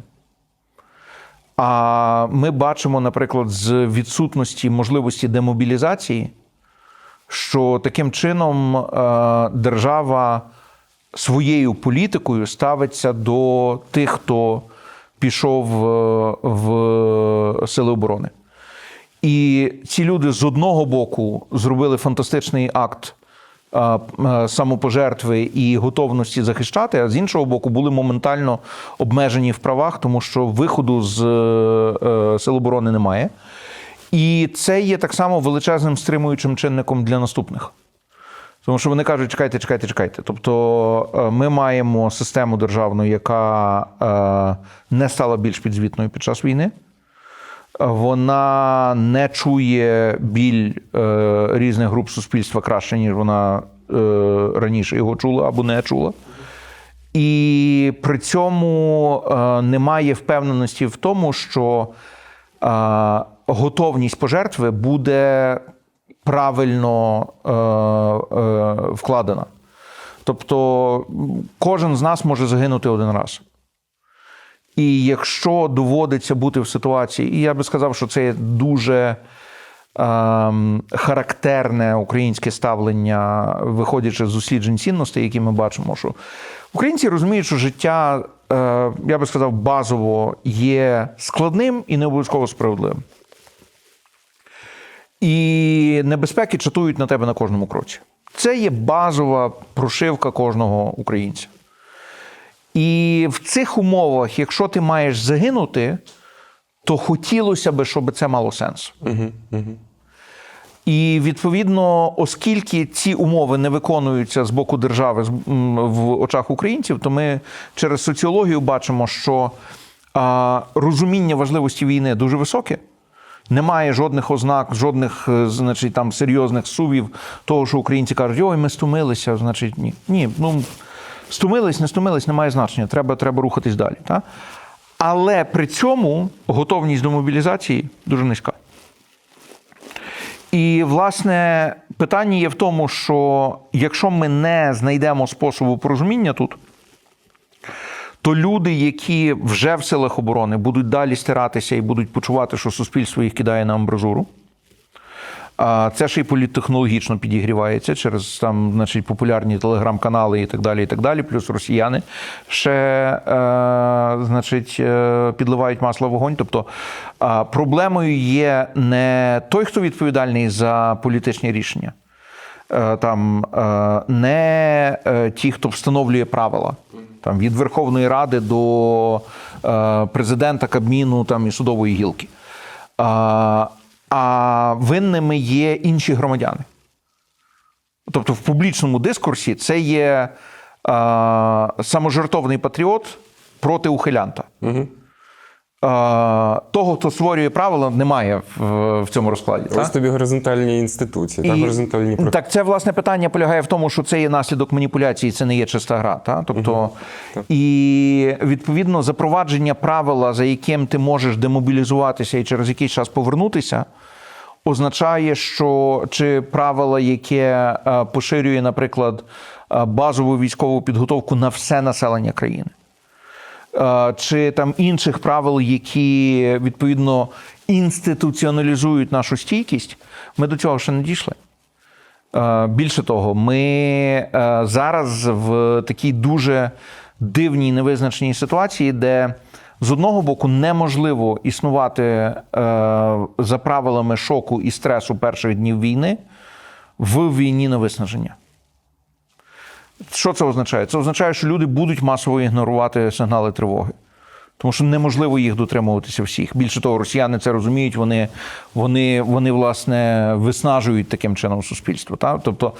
а ми бачимо, наприклад, з відсутності можливості демобілізації, що таким чином держава своєю політикою ставиться до тих, хто пішов в Сили оборони. І ці люди з одного боку зробили фантастичний акт самопожертви і готовності захищати, а з іншого боку були моментально обмежені в правах, тому що виходу з Сил оборони немає. І це є так само величезним стримуючим чинником для наступних. Тому що вони кажуть, чекайте. Тобто ми маємо систему державну, яка не стала більш підзвітною під час війни. Вона не чує біль різних груп суспільства краще, ніж вона раніше його чула або не чула. І при цьому немає впевненості в тому, що готовність пожертви буде правильно вкладена. Тобто кожен з нас може загинути один раз. І якщо доводиться бути в ситуації, і я би сказав, що це дуже характерне українське ставлення, виходячи з досліджень цінностей, які ми бачимо, що українці розуміють, що життя, я би сказав, базово є складним і не обов'язково справедливим. І небезпеки чатують на тебе на кожному кроці. Це є базова прошивка кожного українця. І в цих умовах, якщо ти маєш загинути, то хотілося б, щоб це мало сенс. І, відповідно, оскільки ці умови не виконуються з боку держави в очах українців, то ми через соціологію бачимо, що розуміння важливості війни дуже високе. Немає жодних ознак, жодних, значить, там серйозних сувів того, що українці кажуть, ой, ми стомилися, значить, ні. Ні, ну, стомились, не стомились, немає значення, треба рухатись далі. Та? Але при цьому готовність до мобілізації дуже низька. І, власне, питання є в тому, що якщо ми не знайдемо способу порозуміння тут, то люди, які вже в силах оборони будуть далі стиратися і будуть почувати, що суспільство їх кидає на амбразуру. Це ще й політтехнологічно підігрівається через там, значить, популярні телеграм-канали і так далі, плюс росіяни ще значить, підливають масло в вогонь. Тобто проблемою є не той, хто відповідальний за політичні рішення, там, не ті, хто встановлює правила. Там, від Верховної Ради до президента, Кабміну там, і судової гілки. А винними є інші громадяни. Тобто в публічному дискурсі це є саможертовний патріот проти ухилянта. Того, хто створює правила, немає в цьому розкладі.
Ось тобі горизонтальні інституції, так, горизонтальні професії.
Так, це, власне, питання полягає в тому, що це є наслідок маніпуляції, це не є чиста гра. Та? Тобто, і, відповідно, запровадження правила, за яким ти можеш демобілізуватися і через якийсь час повернутися, означає, що чи правило, яке поширює, наприклад, базову військову підготовку на все населення країни, чи там інших правил, які, відповідно, інституціоналізують нашу стійкість, ми до цього ще не дійшли. Більше того, ми зараз в такій дуже дивній, невизначеній ситуації, де з одного боку неможливо існувати за правилами шоку і стресу перших днів війни в війні на виснаження. Що це означає? Це означає, що люди будуть масово ігнорувати сигнали тривоги. Тому що неможливо їх дотримуватися всіх. Більше того, росіяни це розуміють, вони власне, виснажують таким чином суспільство. Так? Тобто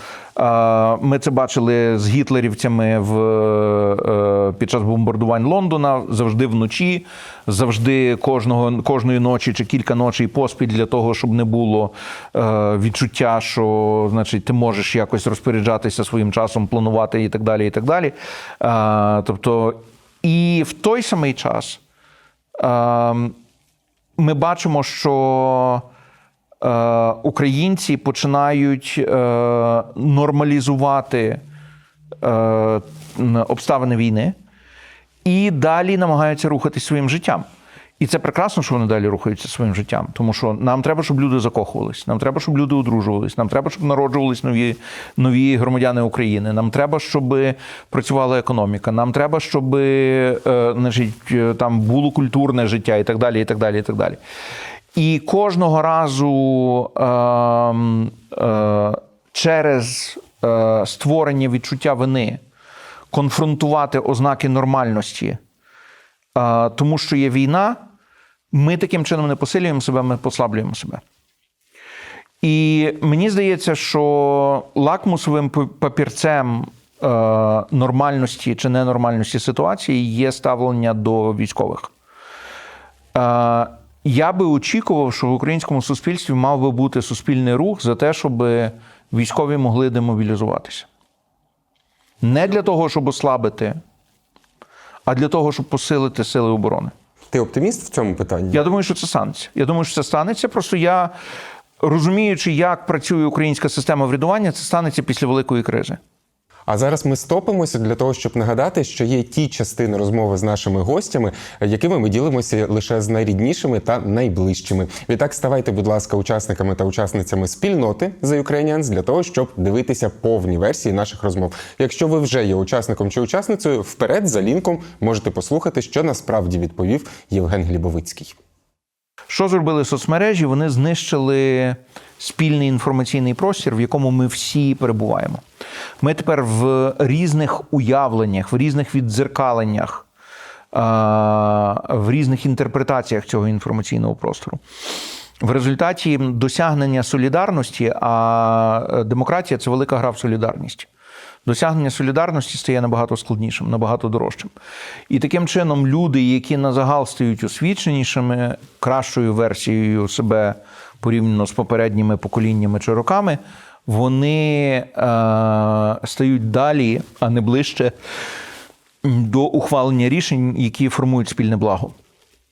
ми це бачили з гітлерівцями під час бомбардувань Лондона, завжди вночі, завжди кожної ночі чи кілька ночей поспіль для того, щоб не було відчуття, що, значить, ти можеш якось розпоряджатися своїм часом, планувати і так далі, і так далі. Тобто, і в той самий час ми бачимо, що українці починають нормалізувати обставини війни і далі намагаються рухатись своїм життям. І це прекрасно, що вони далі рухаються своїм життям, тому що нам треба, щоб люди закохувались, нам треба, щоб люди одружувались, нам треба, щоб народжувались нові громадяни України, нам треба, щоб працювала економіка, нам треба, щоб значить, там було культурне життя і так далі, і так далі, і так далі. І кожного разу через створення відчуття вини конфронтувати ознаки нормальності, тому що є війна, ми таким чином не посилюємо себе, ми послаблюємо себе. І мені здається, що лакмусовим папірцем нормальності чи ненормальності ситуації є ставлення до військових. Я би очікував, що в українському суспільстві мав би бути суспільний рух за те, щоб військові могли демобілізуватися. Не для того, щоб ослабити, а для того, щоб посилити сили оборони.
Ти оптиміст в цьому питанні?
Я думаю, що це станеться. Я думаю, що це станеться. Просто я, розуміючи, як працює українська система врядування, це станеться після великої кризи.
А зараз ми стопимося для того, щоб нагадати, що є ті частини розмови з нашими гостями, якими ми ділимося лише з найріднішими та найближчими. Відтак, ставайте, будь ласка, учасниками та учасницями спільноти The Ukrainians для того, щоб дивитися повні версії наших розмов. Якщо ви вже є учасником чи учасницею, вперед за лінком можете послухати, що насправді відповів Євген Глібовицький.
Що зробили соцмережі? Вони знищили спільний інформаційний простір, в якому ми всі перебуваємо. Ми тепер в різних уявленнях, в різних віддзеркаленнях, в різних інтерпретаціях цього інформаційного простору. В результаті досягнення солідарності, а демократія – це велика гра в солідарність. Досягнення солідарності стає набагато складнішим, набагато дорожчим. І таким чином люди, які на загал стають освіченішими, кращою версією себе порівняно з попередніми поколіннями чи роками, вони стають далі, а не ближче до ухвалення рішень, які формують спільне благо.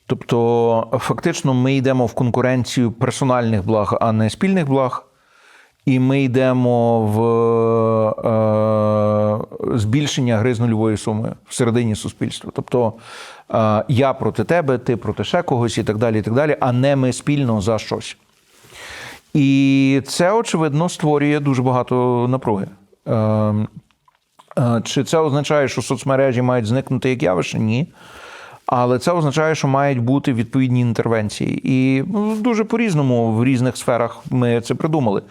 Тобто, фактично, ми йдемо в конкуренцію персональних благ, а не спільних благ. І ми йдемо в збільшення гри з нульовою сумою всередині суспільства. Тобто я проти тебе, ти проти ще когось і так далі, а не ми спільно за щось. І це, очевидно, створює дуже багато напруги. Чи це означає, що соцмережі мають зникнути як явище? Ні. Але це означає, що мають бути відповідні інтервенції. І дуже по-різному в різних сферах ми це придумали.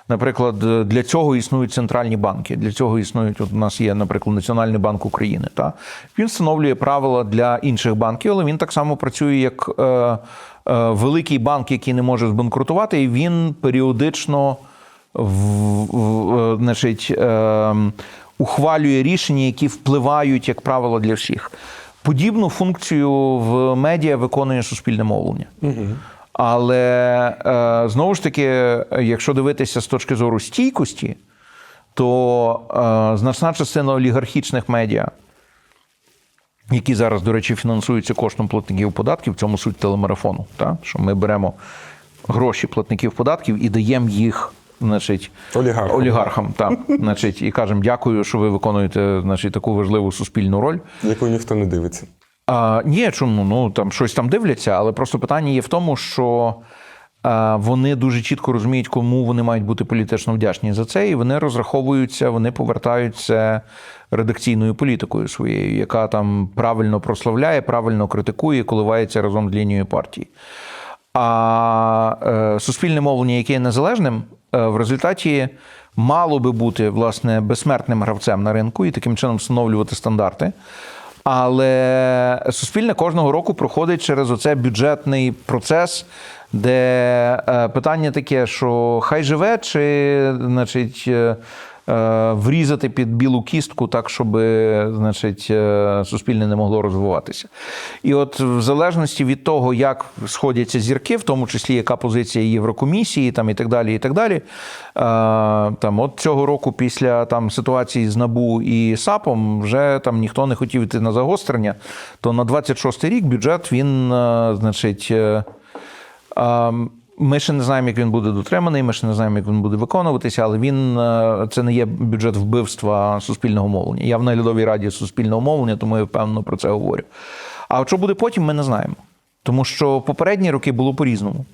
Наприклад, для цього існують центральні банки. Для цього існують, от у нас є, наприклад, Національний банк України. Та? Він встановлює правила для інших банків, але він так само працює як великий банк, який не може збанкрутувати, і він періодично ухвалює рішення, які впливають, як правило, для всіх. Подібну функцію в медіа виконує суспільне мовлення. Але, знову ж таки, якщо дивитися з точки зору стійкості, то значна частина олігархічних медіа, які зараз, до речі, фінансуються коштом платників податків, в цьому суть телемарафону, та? Що ми беремо гроші платників податків і даємо їх, значить, олігархам та, значить, і кажемо, дякую, що ви виконуєте, значить, таку важливу суспільну роль.
Яку ніхто не дивиться.
Ні, чому? Ну, там щось там дивляться, але просто питання є в тому, що вони дуже чітко розуміють, кому вони мають бути політично вдячні за це, і вони розраховуються, вони повертаються редакційною політикою своєю, яка там правильно прославляє, правильно критикує, коливається разом з лінією партії. А суспільне мовлення, яке є незалежним, в результаті мало би бути, власне, безсмертним гравцем на ринку і таким чином встановлювати стандарти. Але суспільне кожного року проходить через оце бюджетний процес, де питання таке, що хай живе, чи, значить, врізати під білу кістку так, щоб, значить, суспільне не могло розвиватися. І от в залежності від того, як сходяться зірки, в тому числі яка позиція Єврокомісії, там, і так далі, там, от цього року після там ситуації з НАБУ і САПом вже там ніхто не хотів йти на загострення, то на 26-й рік бюджет, він, значить, ми ще не знаємо, як він буде дотриманий, ми ще не знаємо, як він буде виконуватися, але він, це не є бюджет вбивства суспільного мовлення. Я в наглядовій раді суспільного мовлення, тому я впевнено про це говорю. А що буде потім, ми не знаємо. Тому що попередні роки було по-різному.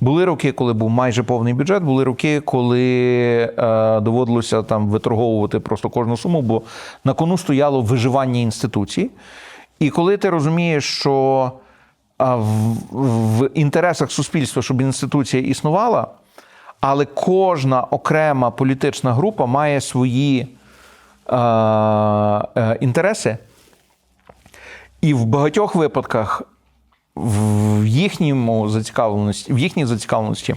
Були роки, коли був майже повний бюджет, були роки, коли доводилося там виторговувати просто кожну суму, бо на кону стояло виживання інституцій. І коли ти розумієш, що в інтересах суспільства, щоб інституція існувала, але кожна окрема політична група має свої і в багатьох випадках в їхній зацікавленості,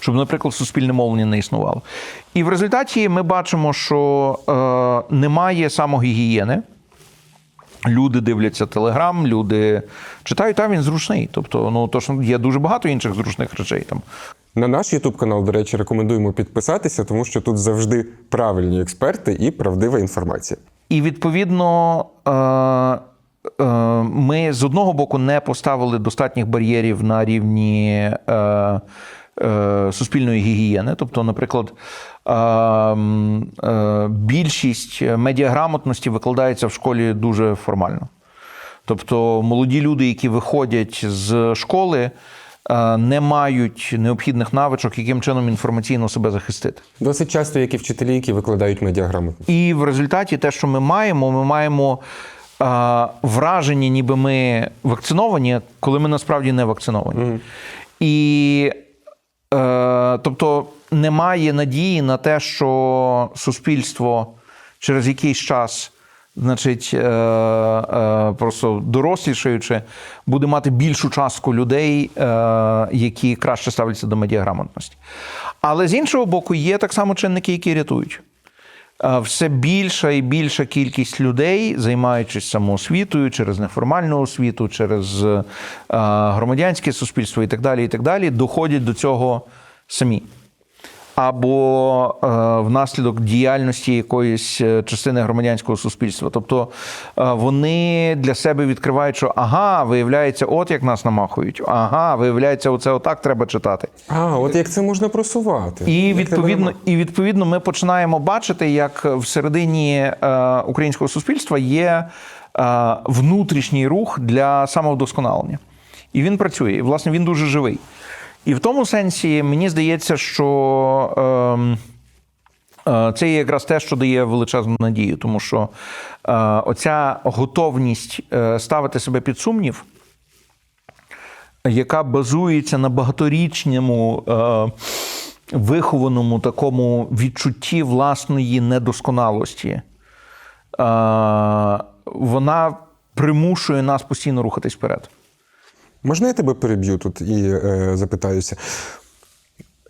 щоб, наприклад, суспільне мовлення не існувало. І в результаті ми бачимо, що немає самогігієни. Люди дивляться Телеграм, люди читають, там він зручний. Тобто, ну, то, що є дуже багато інших зручних речей там.
На наш YouTube-канал, до речі, рекомендуємо підписатися, тому що тут завжди правильні експерти і правдива інформація.
І, відповідно, ми з одного боку не поставили достатніх бар'єрів на рівні суспільної гігієни. Тобто, наприклад, більшість медіаграмотності викладається в школі дуже формально. Тобто молоді люди, які виходять з школи, не мають необхідних навичок, яким чином інформаційно себе захистити.
Досить часто, як і вчителі, які викладають медіаграмотність.
І в результаті те, що ми маємо враження, ніби ми вакциновані, коли ми насправді не вакциновані. І тобто немає надії на те, що суспільство через якийсь час, значить, просто дорослішаючи, буде мати більшу частку людей, які краще ставляться до медіаграмотності. Але з іншого боку, є так само чинники, які рятують. Все більша і більша кількість людей, займаючись самоосвітою, через неформальну освіту, через громадянське суспільство і так далі, доходять до цього самі. Або внаслідок діяльності якоїсь частини громадянського суспільства. Тобто вони для себе відкривають, що ага, виявляється, от як нас намахують, ага, виявляється, оце отак треба читати.
От як це можна просувати.
І відповідно ми починаємо бачити, як всередині українського суспільства є внутрішній рух для самовдосконалення. І він працює, і, власне, він дуже живий. І в тому сенсі, мені здається, що це є якраз те, що дає величезну надію, тому що оця готовність ставити себе під сумнів, яка базується на багаторічному вихованому такому відчутті власної недосконалості, вона примушує нас постійно рухатись вперед.
Можна я тебе переб'ю тут і запитаюся?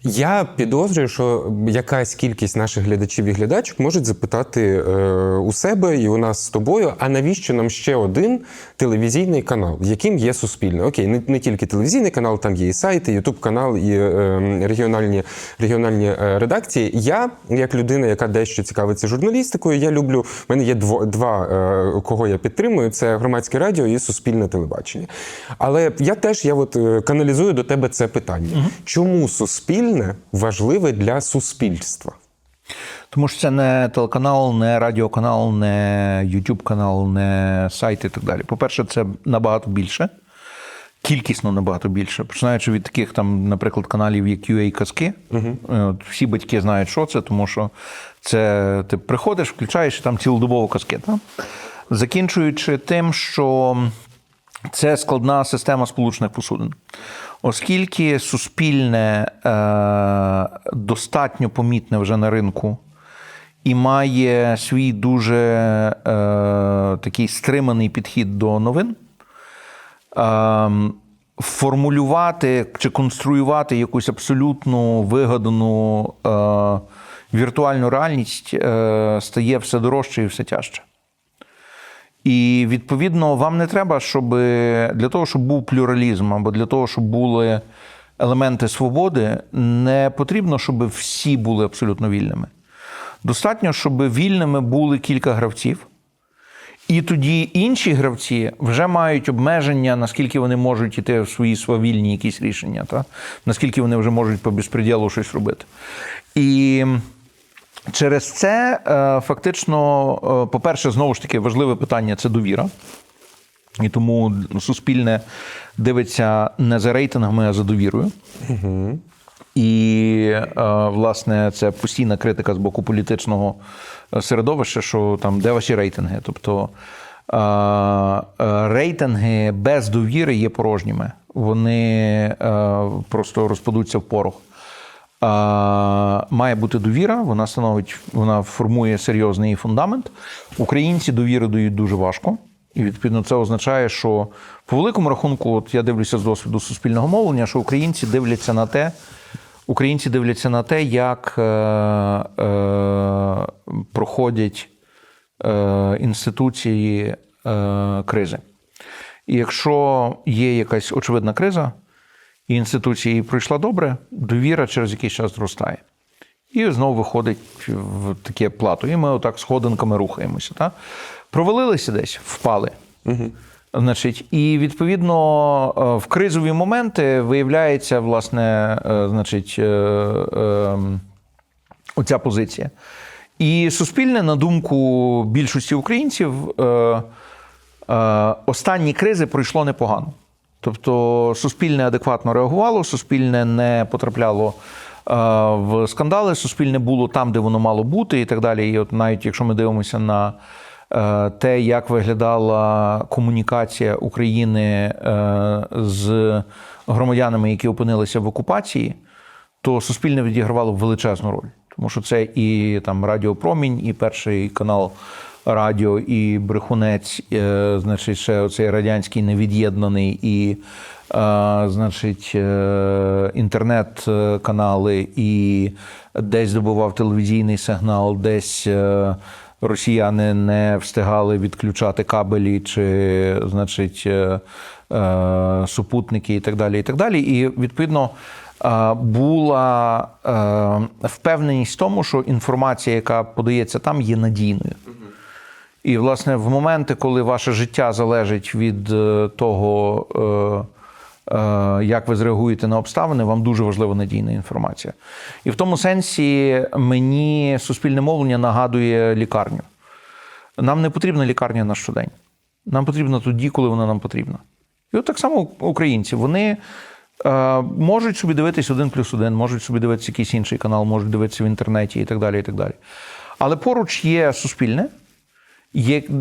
Я підозрюю, що якась кількість наших глядачів і глядачок можуть запитати у себе і у нас з тобою, а навіщо нам ще один телевізійний канал, яким є Суспільне? Окей, не тільки телевізійний канал, там є і сайти, ютуб-канал, і регіональні редакції. Я, як людина, яка дещо цікавиться журналістикою, я люблю, в мене є два, кого я підтримую, це Громадське радіо і Суспільне телебачення. Але я каналізую до тебе це питання. Чому Суспільне важливе для суспільства?
Тому що це не телеканал, не радіоканал, не ютуб-канал, не сайт і так далі. По-перше, це набагато більше, кількісно набагато більше. Починаючи від таких, там, наприклад, каналів, як UA Казки. Всі батьки знають, що це, тому що це ти приходиш, включаєш, і там цілодобово казки. Так? Закінчуючи тим, що це складна система сполучених посудин. Оскільки Суспільне достатньо помітне вже на ринку і має свій дуже такий стриманий підхід до новин, формулювати чи конструювати якусь абсолютно вигадану віртуальну реальність стає все дорожче і все тяжче. І, відповідно, вам не треба, щоб для того, щоб був плюралізм, або для того, щоб були елементи свободи, не потрібно, щоб всі були абсолютно вільними. Достатньо, щоб вільними були кілька гравців, і тоді інші гравці вже мають обмеження, наскільки вони можуть йти в свої свавільні якісь рішення, та? Наскільки вони вже можуть по безпреділу щось робити. І через це фактично, по-перше, знову ж таки, важливе питання – це довіра. І тому Суспільне дивиться не за рейтингами, а за довірою. І, власне, це постійна критика з боку політичного середовища, що там, де ваші рейтинги? Тобто рейтинги без довіри є порожніми. Вони просто розпадуться в порох. Має бути довіра, вона формує серйозний фундамент. Українці довіри дають дуже важко. І, відповідно, це означає, що по великому рахунку, от я дивлюся з досвіду суспільного мовлення, що українці дивляться на те, українці дивляться на те, як проходять інституції кризи. І якщо є якась очевидна криза, і інституція її пройшла добре, довіра через якийсь час зростає. І знову виходить в таке плато. І ми отак сходинками рухаємося. Та? Провалилися десь, впали. Значить, і, відповідно, в кризові моменти виявляється, власне, значить, оця позиція. І суспільне, на думку більшості українців, останні кризи пройшло непогано. Тобто суспільне адекватно реагувало, суспільне не потрапляло в скандали, суспільне було там, де воно мало бути і так далі. І от навіть якщо ми дивимося на те, як виглядала комунікація України з громадянами, які опинилися в окупації, то суспільне відігравало величезну роль. Тому що це і там Радіо Промінь, і Перший канал радіо, і Брехунець, значить, ще оцей радянський невід'єднаний, і значить, інтернет-канали, і десь добував телевізійний сигнал, десь росіяни не встигали відключати кабелі чи, значить, супутники і так далі, і так далі. І, відповідно, була впевненість в тому, що інформація, яка подається там, є надійною. І, власне, в моменти, коли ваше життя залежить від того, як ви зреагуєте на обставини, вам дуже важлива надійна інформація. І в тому сенсі мені суспільне мовлення нагадує лікарню. Нам не потрібна лікарня на щодень. Нам потрібна тоді, коли вона нам потрібна. І от так само українці, вони можуть собі дивитись 1+1, можуть собі дивитися якийсь інший канал, можуть дивитися в інтернеті і так далі, і так далі. Але поруч є суспільне,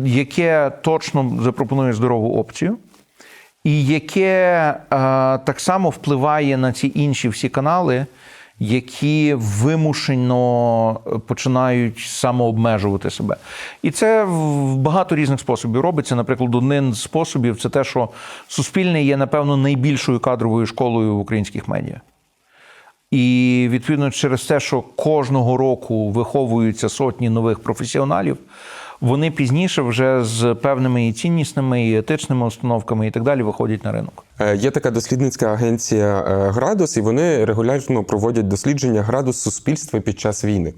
яке точно запропонує здорову опцію, і яке так само впливає на ці інші всі канали, які вимушено починають самообмежувати себе. І це в багато різних способів робиться. Наприклад, один з способів – це те, що суспільне є, напевно, найбільшою кадровою школою в українських медіа. І, відповідно, через те, що кожного року виховуються сотні нових професіоналів, вони пізніше вже з певними і ціннісними, і етичними установками і так далі виходять на ринок.
Є така дослідницька агенція «Градус», і вони регулярно проводять дослідження «Градус суспільства під час війни».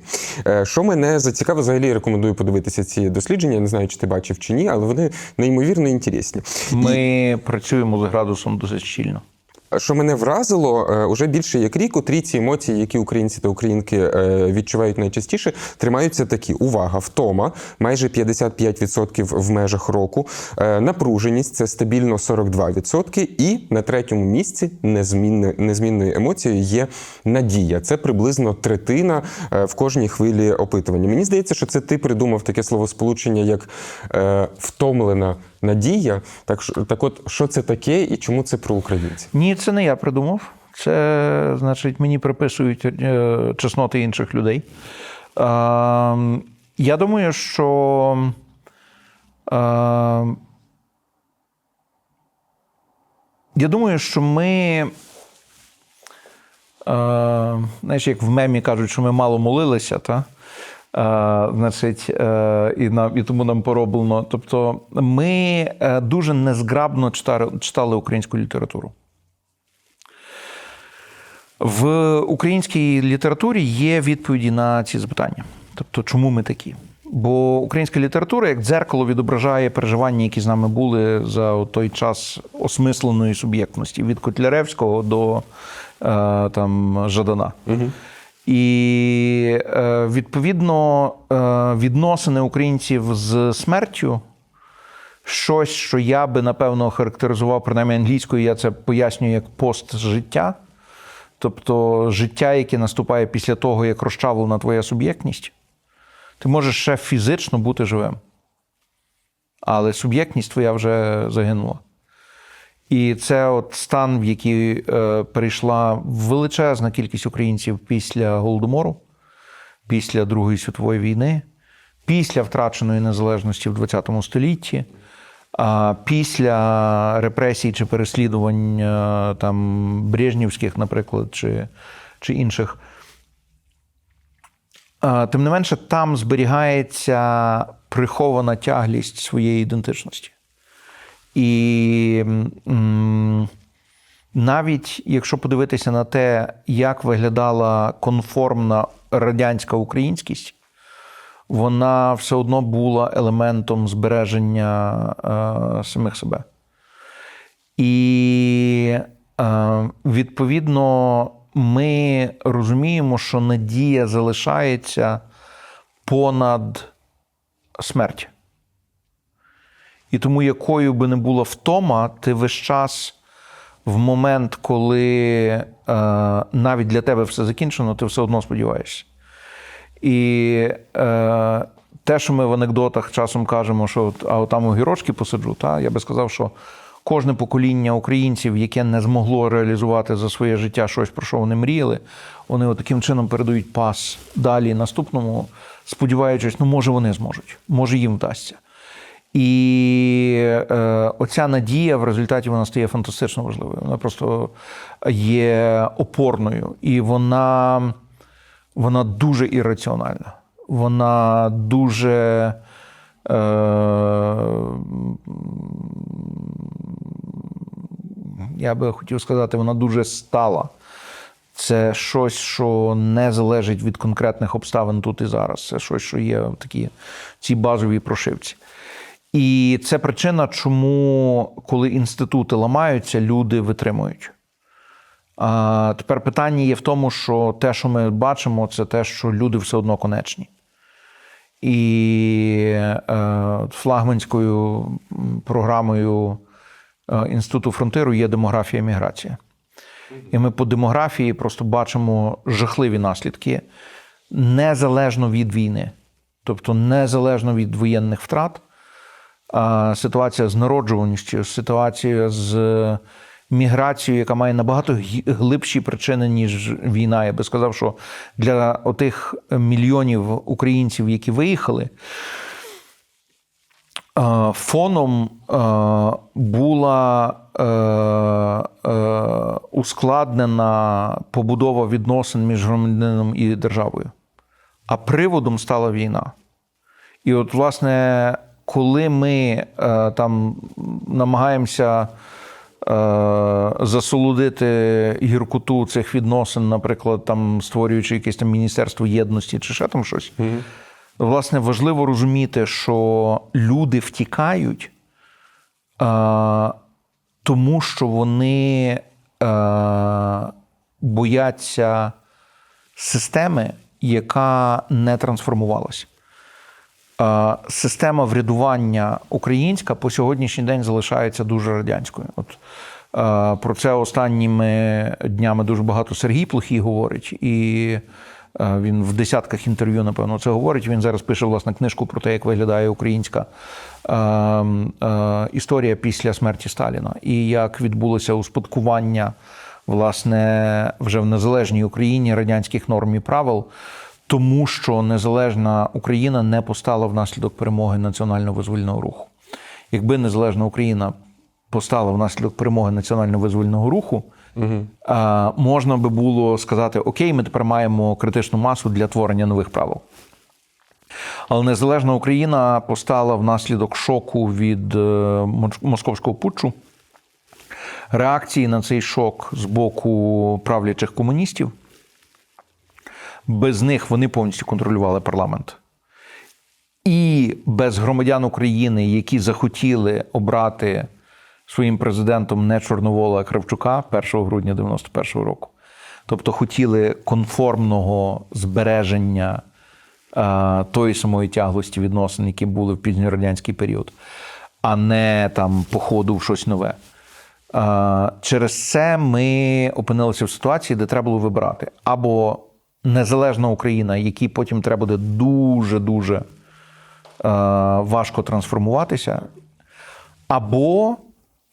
Що мене зацікавило, взагалі рекомендую подивитися ці дослідження, я не знаю, чи ти бачив чи ні, але вони неймовірно інтересні.
Ми працюємо з «Градусом» досить щільно.
Що мене вразило, уже більше як рік у трійці емоцій, які українці та українки відчувають найчастіше, тримаються такі. Увага, втома, майже 55% в межах року, напруженість, це стабільно 42%, і на третьому місці незмінною емоцією є надія. Це приблизно третина в кожній хвилі опитування. Мені здається, що це ти придумав таке словосполучення, як втомлена надія. Так от, що це таке і чому це про українців?
Ні, це не я придумав. Це, значить, мені приписують чесноти інших людей. Я думаю, що ми, знаєш, як в мемі кажуть, що ми мало молилися, та? Значить, і тому нам пороблено. Тобто ми дуже незграбно читали українську літературу. В українській літературі є відповіді на ці запитання. Тобто, чому ми такі? Бо українська література, як дзеркало, відображає переживання, які з нами були за той час осмисленої суб'єктності. Від Котляревського до там, Жадана. Угу. І, відповідно, відносини українців з смертю – щось, що я би, напевно, характеризував, принаймні англійською, я це пояснюю як постжиття. Тобто життя, яке наступає після того, як розчавлена твоя суб'єктність. Ти можеш ще фізично бути живим, але суб'єктність твоя вже загинула. І це от стан, в який перейшла величезна кількість українців після Голодомору, після Другої світової війни, після втраченої незалежності в ХХ столітті, після репресій чи переслідувань там, брежнівських, наприклад, чи чи інших. Тим не менше, там зберігається прихована тяглість своєї ідентичності. І навіть якщо подивитися на те, як виглядала конформна радянська українськість, вона все одно була елементом збереження самих себе. І, відповідно, ми розуміємо, що надія залишається понад смерть. І тому, якою би не була втома, ти весь час в момент, коли навіть для тебе все закінчено, ти все одно сподіваєшся. І те, що ми в анекдотах часом кажемо, що там огірочки посаджу, я би сказав, що кожне покоління українців, яке не змогло реалізувати за своє життя щось, про що вони мріяли, вони таким чином передають пас далі наступному, сподіваючись, може вони зможуть, може їм вдасться. І оця надія в результаті вона стає фантастично важливою. Вона просто є опорною. І вона дуже ірраціональна. Вона дуже я би хотів сказати, вона дуже стала. Це щось, що не залежить від конкретних обставин тут і зараз. Це щось, що є в цій базовій прошивці. І це причина, чому, коли інститути ламаються, люди витримують. А тепер питання є в тому, що те, що ми бачимо, це те, що люди все одно конечні. І флагманською програмою Інституту Фронтиру є демографія і міграція. І ми по демографії просто бачимо жахливі наслідки, незалежно від війни. Тобто незалежно від воєнних втрат. Ситуація з народжуваністю, ситуація з міграцією, яка має набагато глибші причини, ніж війна. Я би сказав, що для отих мільйонів українців, які виїхали, фоном була ускладнена побудова відносин між громадянином і державою. А приводом стала війна. І от, власне, коли ми там намагаємося засолодити гіркоту цих відносин, наприклад, там створюючи якесь там Міністерство єдності чи ще там щось, власне, важливо розуміти, що люди втікають, тому що вони бояться системи, яка не трансформувалася. Система врядування українська по сьогоднішній день залишається дуже радянською. Про це останніми днями дуже багато Сергій Плохій говорить, і він в десятках інтерв'ю, напевно, це говорить. Він зараз пише, власне, книжку про те, як виглядає українська історія після смерті Сталіна. І як відбулося успадкування, власне, вже в незалежній Україні радянських норм і правил, тому що незалежна Україна не постала внаслідок перемоги національно-визвольного руху. Якби незалежна Україна постала внаслідок перемоги національно-визвольного руху, можна би було сказати, окей, ми тепер маємо критичну масу для творення нових правил. Але незалежна Україна постала внаслідок шоку від московського путчу, реакції на цей шок з боку правлячих комуністів. Без них вони повністю контролювали парламент. І без громадян України, які захотіли обрати своїм президентом не Чорновола, а Кравчука 1 грудня 1991 року. Тобто хотіли конформного збереження тої самої тяглості відносин, які були в пізньорадянський період, а не там походу в щось нове. Через це ми опинилися в ситуації, де треба було вибирати. Або незалежна Україна, якій потім треба буде дуже-дуже важко трансформуватися, або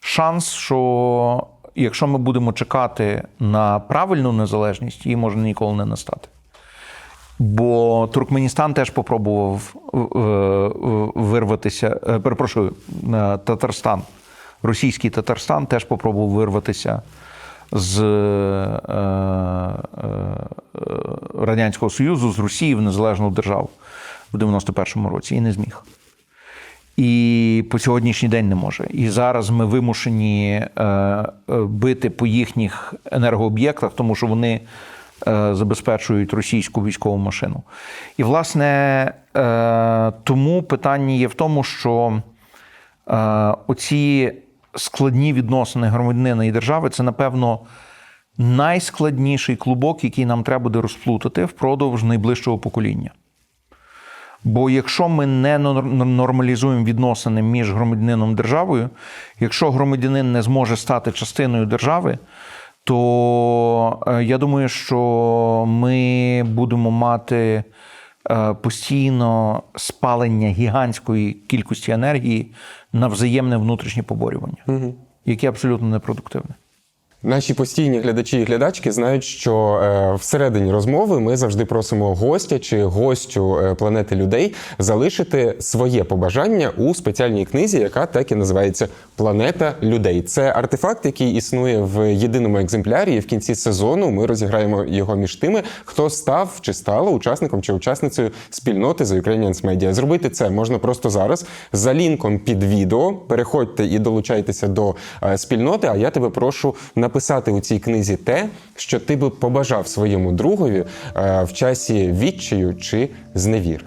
шанс, що якщо ми будемо чекати на правильну незалежність, її може ніколи не настати. Бо Туркменістан теж попробував вирватися, Татарстан, російський Татарстан теж попробував вирватися з Радянського Союзу з Росії в незалежну державу в 91-му році і не зміг. І по сьогоднішній день не може. І зараз ми вимушені бити по їхніх енергооб'єктах, тому що вони забезпечують російську військову машину. І, власне, тому питання є в тому, що оці складні відносини громадянина і держави – це, напевно, найскладніший клубок, який нам треба буде розплутати впродовж найближчого покоління. Бо якщо ми не нормалізуємо відносини між громадянином і державою, якщо громадянин не зможе стати частиною держави, то я думаю, що ми будемо мати постійно спалення гігантської кількості енергії на взаємне внутрішнє поборювання, яке абсолютно непродуктивне.
Наші постійні глядачі і глядачки знають, що всередині розмови ми завжди просимо гостя чи гостю «Планети людей» залишити своє побажання у спеціальній книзі, яка так і називається «Планета людей». Це артефакт, який існує в єдиному екземплярі, і в кінці сезону ми розіграємо його між тими, хто став чи стала учасником чи учасницею спільноти The Ukrainians Media. Зробити це можна просто зараз за лінком під відео. Переходьте і долучайтеся до спільноти, а я тебе прошу написати у цій книзі те, що ти би побажав своєму другові в часі відчаю чи зневір.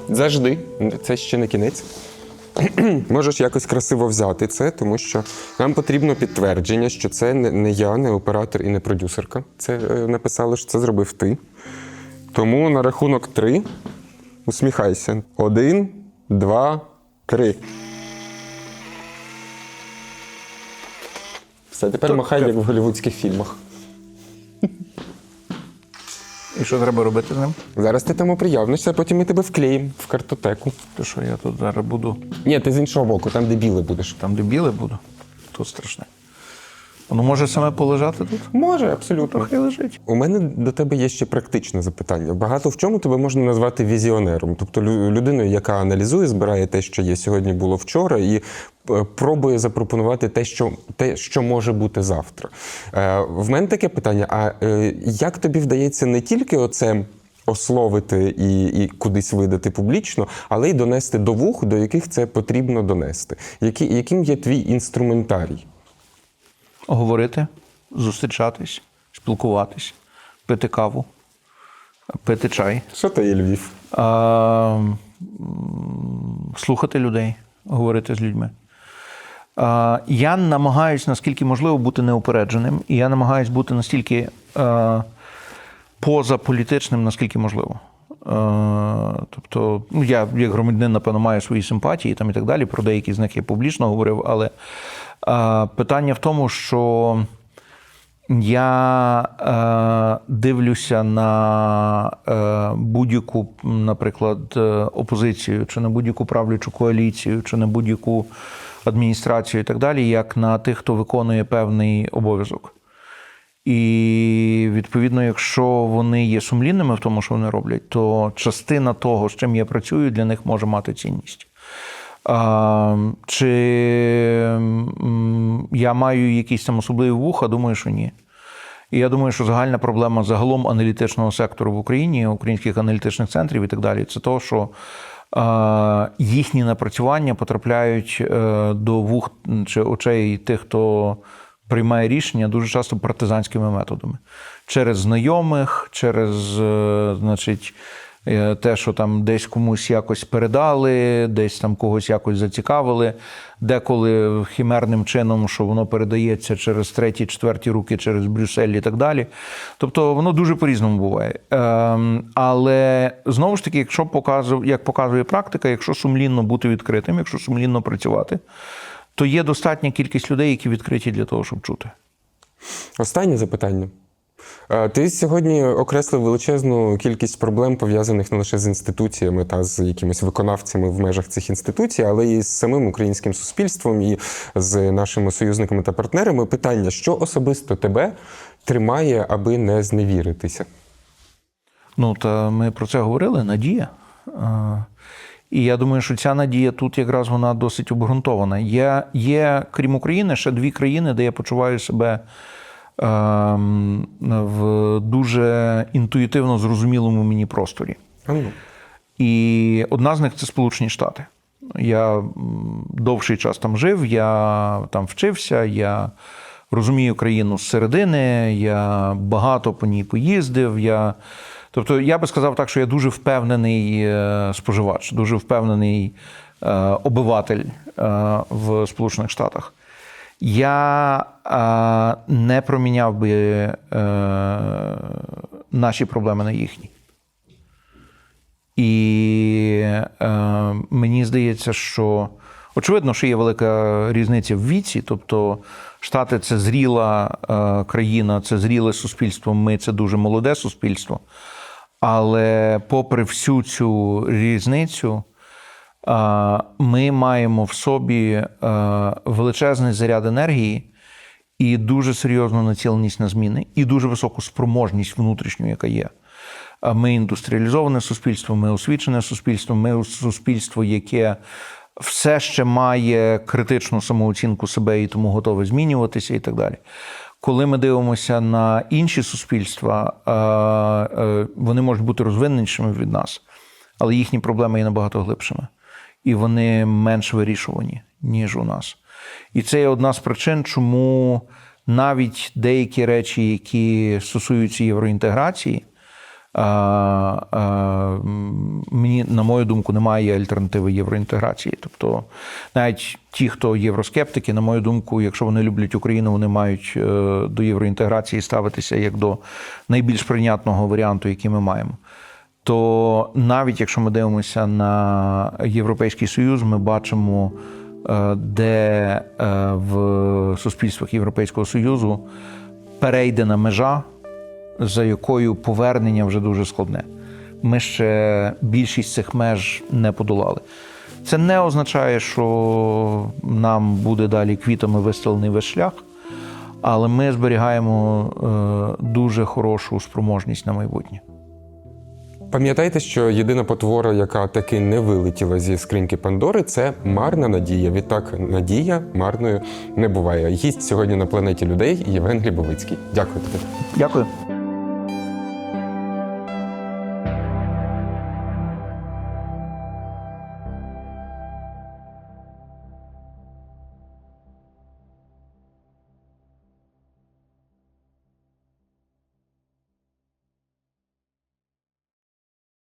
Завжди. Це ще не кінець. Можеш якось красиво взяти це, тому що нам потрібно підтвердження, що це не я, не оператор і не продюсерка. Це написали, що це зробив ти. Тому на рахунок 3 усміхайся. 1, 2, 3. Все, тепер махай, як в голлівудських фільмах.
І що треба робити з ним?
Зараз ти там оприявнишся, а потім ми тебе вклеїмо в картотеку.
То що я тут зараз буду?
Ні, ти з іншого боку, там де біле будеш.
Там, де біле буду? Тут страшне. Воно може саме полежати тут?
Може, абсолютно.
Хай лежить.
У мене до тебе є ще практичне запитання. Багато в чому тебе можна назвати візіонером, тобто людиною, яка аналізує, збирає те, що є сьогодні, було вчора, і пробує запропонувати те, що може бути завтра. В мене таке питання, а як тобі вдається не тільки оце ословити і кудись видати публічно, але й донести до вух, до яких це потрібно донести? Яким є твій інструментарій?
Говорити, зустрічатись, спілкуватись, пити каву, пити чай.
Що то є Львів?
Слухати людей, говорити з людьми. Я намагаюсь, наскільки можливо, бути неупередженим, і я намагаюсь бути настільки позаполітичним, наскільки можливо. Тобто, я, як громадянин, напевно, маю свої симпатії там і так далі, про деякі з них я публічно говорив, але питання в тому, що я дивлюся на будь-яку, наприклад, опозицію, чи на будь-яку правлячу коаліцію, чи на будь-яку адміністрацію і так далі, як на тих, хто виконує певний обов'язок. І, відповідно, якщо вони є сумлінними в тому, що вони роблять, то частина того, з чим я працюю, для них може мати цінність. Чи я маю якісь там особливі вуха? Думаю, що ні. І я думаю, що загальна проблема загалом аналітичного сектору в Україні, українських аналітичних центрів і так далі, це то, що їхні напрацювання потрапляють до вух чи очей тих, хто приймає рішення дуже часто партизанськими методами. Через знайомих, через, значить, те, що там десь комусь якось передали, десь там когось якось зацікавили, деколи химерним чином, що воно передається через треті, четверті руки, через Брюссель і так далі. Тобто воно дуже по-різному буває. Але, знову ж таки, як показує практика, якщо сумлінно бути відкритим, якщо сумлінно працювати, то є достатня кількість людей, які відкриті для того, щоб чути.
Останнє запитання. Ти сьогодні окреслив величезну кількість проблем, пов'язаних не лише з інституціями та з якимись виконавцями в межах цих інституцій, але і з самим українським суспільством, і з нашими союзниками та партнерами. Питання, що особисто тебе тримає, аби не зневіритися?
Ну, та ми про це говорили, надія. І я думаю, що ця надія тут якраз вона досить обґрунтована. Є, крім України, ще 2 країни, де я почуваю себе в дуже інтуїтивно зрозумілому мені просторі. І одна з них – це Сполучені Штати. Я довший час там жив, я там вчився, я розумію країну зсередини, я багато по ній поїздив. Тобто я би сказав так, що я дуже впевнений споживач, дуже впевнений обиватель в Сполучених Штатах. Я не проміняв би наші проблеми на їхні. І мені здається, що очевидно, що є велика різниця в віці. Тобто Штати – це зріла країна, це зріле суспільство, ми – це дуже молоде суспільство. Але попри всю цю різницю, ми маємо в собі величезний заряд енергії і дуже серйозну націленість на зміни, і дуже високу спроможність внутрішню, яка є. Ми індустріалізоване суспільство, ми освічене суспільство, ми суспільство, яке все ще має критичну самооцінку себе і тому готове змінюватися і так далі. Коли ми дивимося на інші суспільства, вони можуть бути розвиненішими від нас, але їхні проблеми є набагато глибшими. І вони менш вирішувані, ніж у нас. І це є одна з причин, чому навіть деякі речі, які стосуються євроінтеграції, мені, на мою думку, немає альтернативи євроінтеграції. Тобто навіть ті, хто євроскептики, на мою думку, якщо вони люблять Україну, вони мають до євроінтеграції ставитися як до найбільш прийнятного варіанту, який ми маємо. То навіть якщо ми дивимося на Європейський Союз, ми бачимо, де в суспільствах Європейського Союзу перейдена межа, за якою повернення вже дуже складне. Ми ще більшість цих меж не подолали. Це не означає, що нам буде далі квітами вистелений весь шлях, але ми зберігаємо дуже хорошу спроможність на майбутнє.
Пам'ятайте, що єдина потвора, яка таки не вилетіла зі скриньки Пандори, це марна надія. Відтак, надія марною не буває. Гість сьогодні на «Планеті людей» Євген Глібовицький. Дякую тобі.
Дякую.